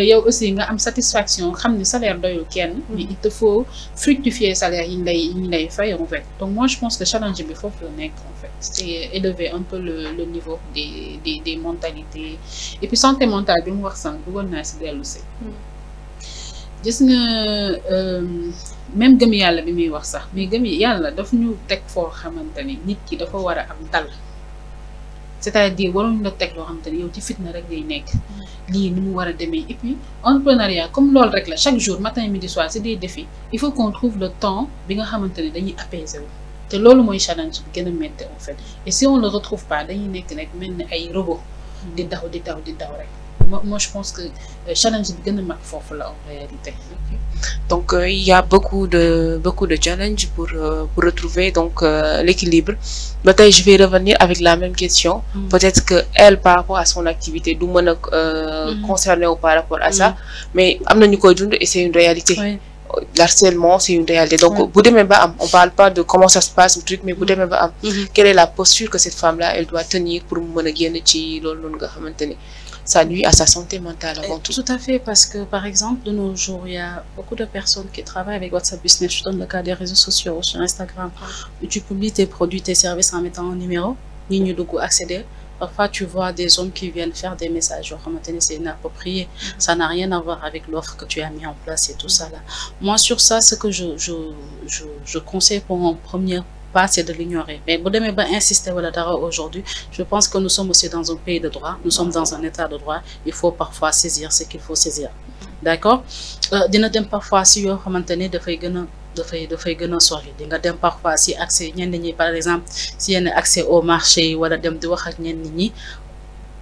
yow aussi nga am satisfaction xam ni salaire doyul kenn mais il te faut fructifier salaire yi ñu lay fay en fait donc moi je pense que challenge bi foofu la nekk en fait c'est élever un peu le niveau des mentalités et puis santé mentale bi mu wax sànq bëggoon naa si dellu si gis nga même gëm yàlla bi muy wax sax mais gëm yàlla daf ñu teg foo xamante ni nit ki dafa war a am dal c'est-à-dire waruñu la teg loo xamante ni yow ci fitna rek ngay nekk lii ni mu war a demee et puis entrepreneuriat comme loolu rek la chaque jour matin midi soir c'est des défis il faut qu'on trouve le temps bi nga xamante ne dañuy apaiser wu te loolu mooy challenge bi gën a métti en fait et si on le retrouve pas dañuy nekk rek mel ni ay robot di daw rek moi je pense que challenge bi gën a mag foofu la en réalité. Donc il y a beaucoup de challenges pour retrouver donc l'équilibre. Peut-être je vais revenir avec la même question. Peut-être que elle par rapport à son activité du mën a concerné ou par rapport à ça mais am na ñu koy dund et c'est une réalité. Oui. L'harcèlement c'est une réalité donc bu demee ba am on parle pas de comment ça se passe le truc mais bu demee ba am quelle est la posture que cette femme là elle doit tenir pour mu mën a génn ci loolu noonu nga xamante ni ça nuit à sa santé mentale avant tout. Tout à fait, parce que par exemple, de nos jours, il y a beaucoup de personnes qui travaillent avec WhatsApp Business. Je donne le cas des réseaux sociaux, sur Instagram, où tu publies tes produits, tes services en mettant un numéro, ni accéder. Parfois, tu vois des hommes qui viennent faire des messages. C'est inapproprié. Ça n'a rien à voir avec l'offre que tu as mis en place et tout ça là. Moi, sur ça, ce que je conseille pour mon premier pas, c'est de l'ignorer. Mais vous devez pas insister aujourd'hui. Je pense que nous sommes aussi dans un pays de droit. Nous sommes dans un état de droit. Il faut parfois saisir ce qu'il faut saisir. D'accord? Dina dem parfois si yo xamantene da fay gëna sori. Di nga dem parfois si accès ñenn ñi par exemple si yenn accès au marché wala dem di wax ak ñenn ñi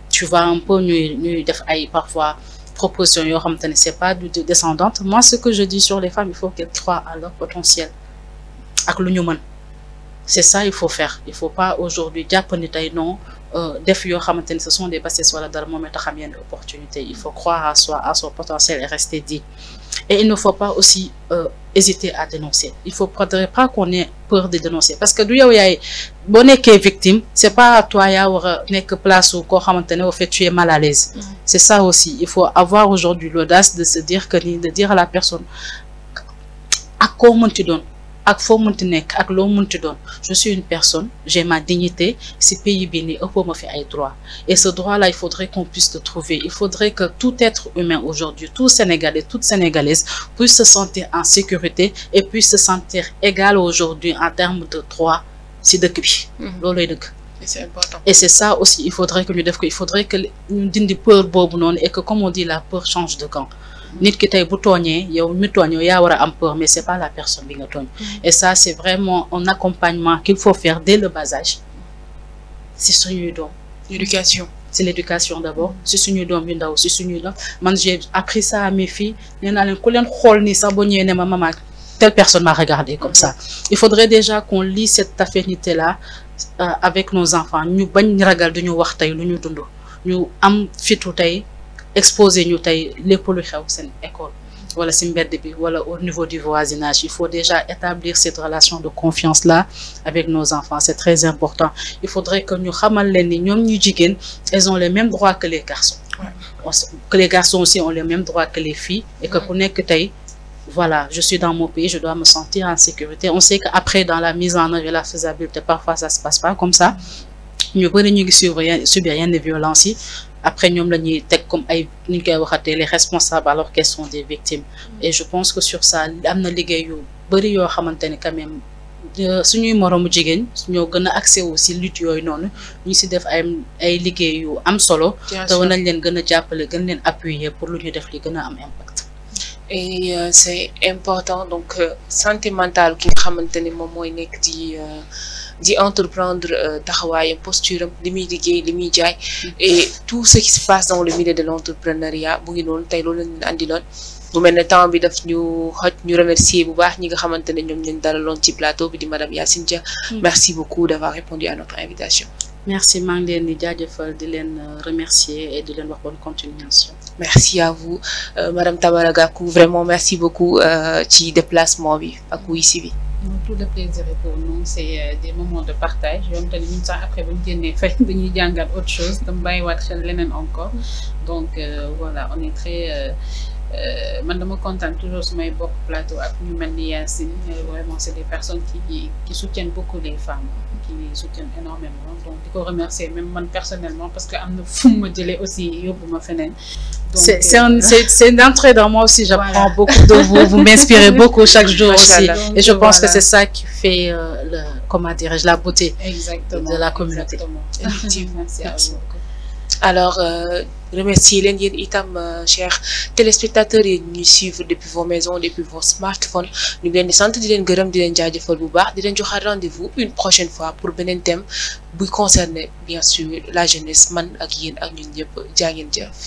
tu vas un peu ñuy def ay parfois propositions yo xamantene c'est pas du descendante. Moi ce que je dis sur les femmes, il faut qu'elles croient à leur potentiel. Ak lu ñu mën. C'est ça il faut faire. Il faut pas aujourd'hui jàpp ni tey non def yoo xamante ni ce sont des bassesses wala dara moom tax am yenn opportunité. Il faut croire à son potentiel et rester dit. Et il ne faut pas aussi hésiter à dénoncer. Il faudrait pas qu'on ait peur de dénoncer parce que du yow yaay boo nekkee victime c'est pas à toi yaa war a nekk place ou koo xamante ne au fait tu es mal à l'aise. C'est ça aussi. Il faut avoir aujourd'hui l'audace de se dire que de dire à la personne ak koo mënti doon. Ak foo mënti nekk ak loo mënti doon je suis une personne j'ai ma dignité si pays bi ni ëpp ma fi ay droit et ce droit là il faudrait qu'on puisse le trouver il faudrait que tout être humain aujourd'hui tout Sénégalais toute Sénégalaise puisse se sentir en sécurité et puisse se sentir égal aujourd'hui en termes de droit si dëkk bi looluy dëkk c'est important et c'est ça aussi il faudrait que ñu def ko il faudrait que ñu dindi peur boobu noonu et que comme on dit la peur change de camp nit ki tey bu tooñee yow mi tooñ yow yaa war a am peur mais c'est pas la personne bi nga tooñ et ça c'est vraiment un accompagnement qu'il faut faire dès le bas âge si suñuy doom l'éducation c'est l'éducation d'abord si suñuy doom yu ndaw si suñuy doom man j'ai appris ça à mes filles nee naa leen ku leen xool ni sax ba ñëwee ne ma maman telle personne m'a regardé comme ça il faudrait déjà qu'on lie cette affinité là avec nos enfants ñu bañ ragal duñu wax tey lu ñu dund ñu am fitu tey exposer ñu tey lépp lu xew seen école wala ci mbedd bi wala au niveau du voisinage il faut déjà établir cette relation de confiance là avec nos enfants c'est très important il faudrait que ñu xamal leen ni ñoom ñu jigéen elles ont les mêmes droits que les garçons que les garçons aussi ont les mêmes droits que les filles et que ku nekk tey voilà je suis dans mon pays je dois me sentir en sécurité on sait qu'après dans la mise en œuvre et la faisabilité parfois ça se passe pas comme ça ñu bëri ñu ngi subir yenn violence yi après ñoom la ñuy teg comme ay ni ñu koy waxatee les responsables alors qu'elles sont des victimes et je pense que sur ça am na liggéey yu bëri yoo xamante ni quand même suñuy moroomu jigéen ñoo gën a accès wu si lutte yooyu noonu ñu si def ay liggéey yu am solo te war nañ leen gën a jàppale gën leen appuyer pour lu ñu def li gën a am impact. Et c'est important donc santé mentale ki nga xamante ne moom mooy nekk di entreprendre taxawaayam posture am li muy liggéey li muy jaay et tout ce qui se passe dans le milieu de l'entrepreneuriat bu ngi noonu tey loolu lañ leen andiloon bu mel ne temps bi daf ñu xoj ñu remercier bu baax ñi nga xamante ne ñoom lañ dalaloon ci plateau bi di madame Yacine Dia. Merci beaucoup d'avoir répondu à notre invitation. Merci maa ngi leen di jaajëfal di leen remercier et di leen wax bonne continuation. Merci à vous madame Tamara Gakou vraiment merci beaucoup ci déplacement bi ak wuy si bi. Tout le plaisir est pour nous c'est des moments de partage yoon tamit ñun sax après bu ñu génnee fay dañuy jàngat autre chose dama bàyyiwaat xel leneen encore donc voilà on est très man dama kontaan toujours sumay bokk plateau ak ñu mel ni Yacine vraiment c'est des personnes qui soutiennent beaucoup les femmes qui soutiennent énormément donc di ko remercier même man personnellement parce que am na fu ma jëlee aussi yóbbu ma feneen. C'est une entrée dans moi aussi j'apprends beaucoup de vous m'inspirez beaucoup chaque jour aussi et je pense que c'est ça qui fait comment dirais-je la beauté de la communauté. Effectivement. Merci à vous. Alors remercier leen yéen itam chers téléspectateurs yi ñuy suivre depuis vos maisons depuis vos smartphones ñu ngi leen di sant di leen gërëm di leen jaajëfal bu baax di leen joxaat rendez-vous une prochaine fois pour beneen thème buy concerner bien sûr la jeunesse man ak yéen ak ñun ñëpp jaa ngeen jëf.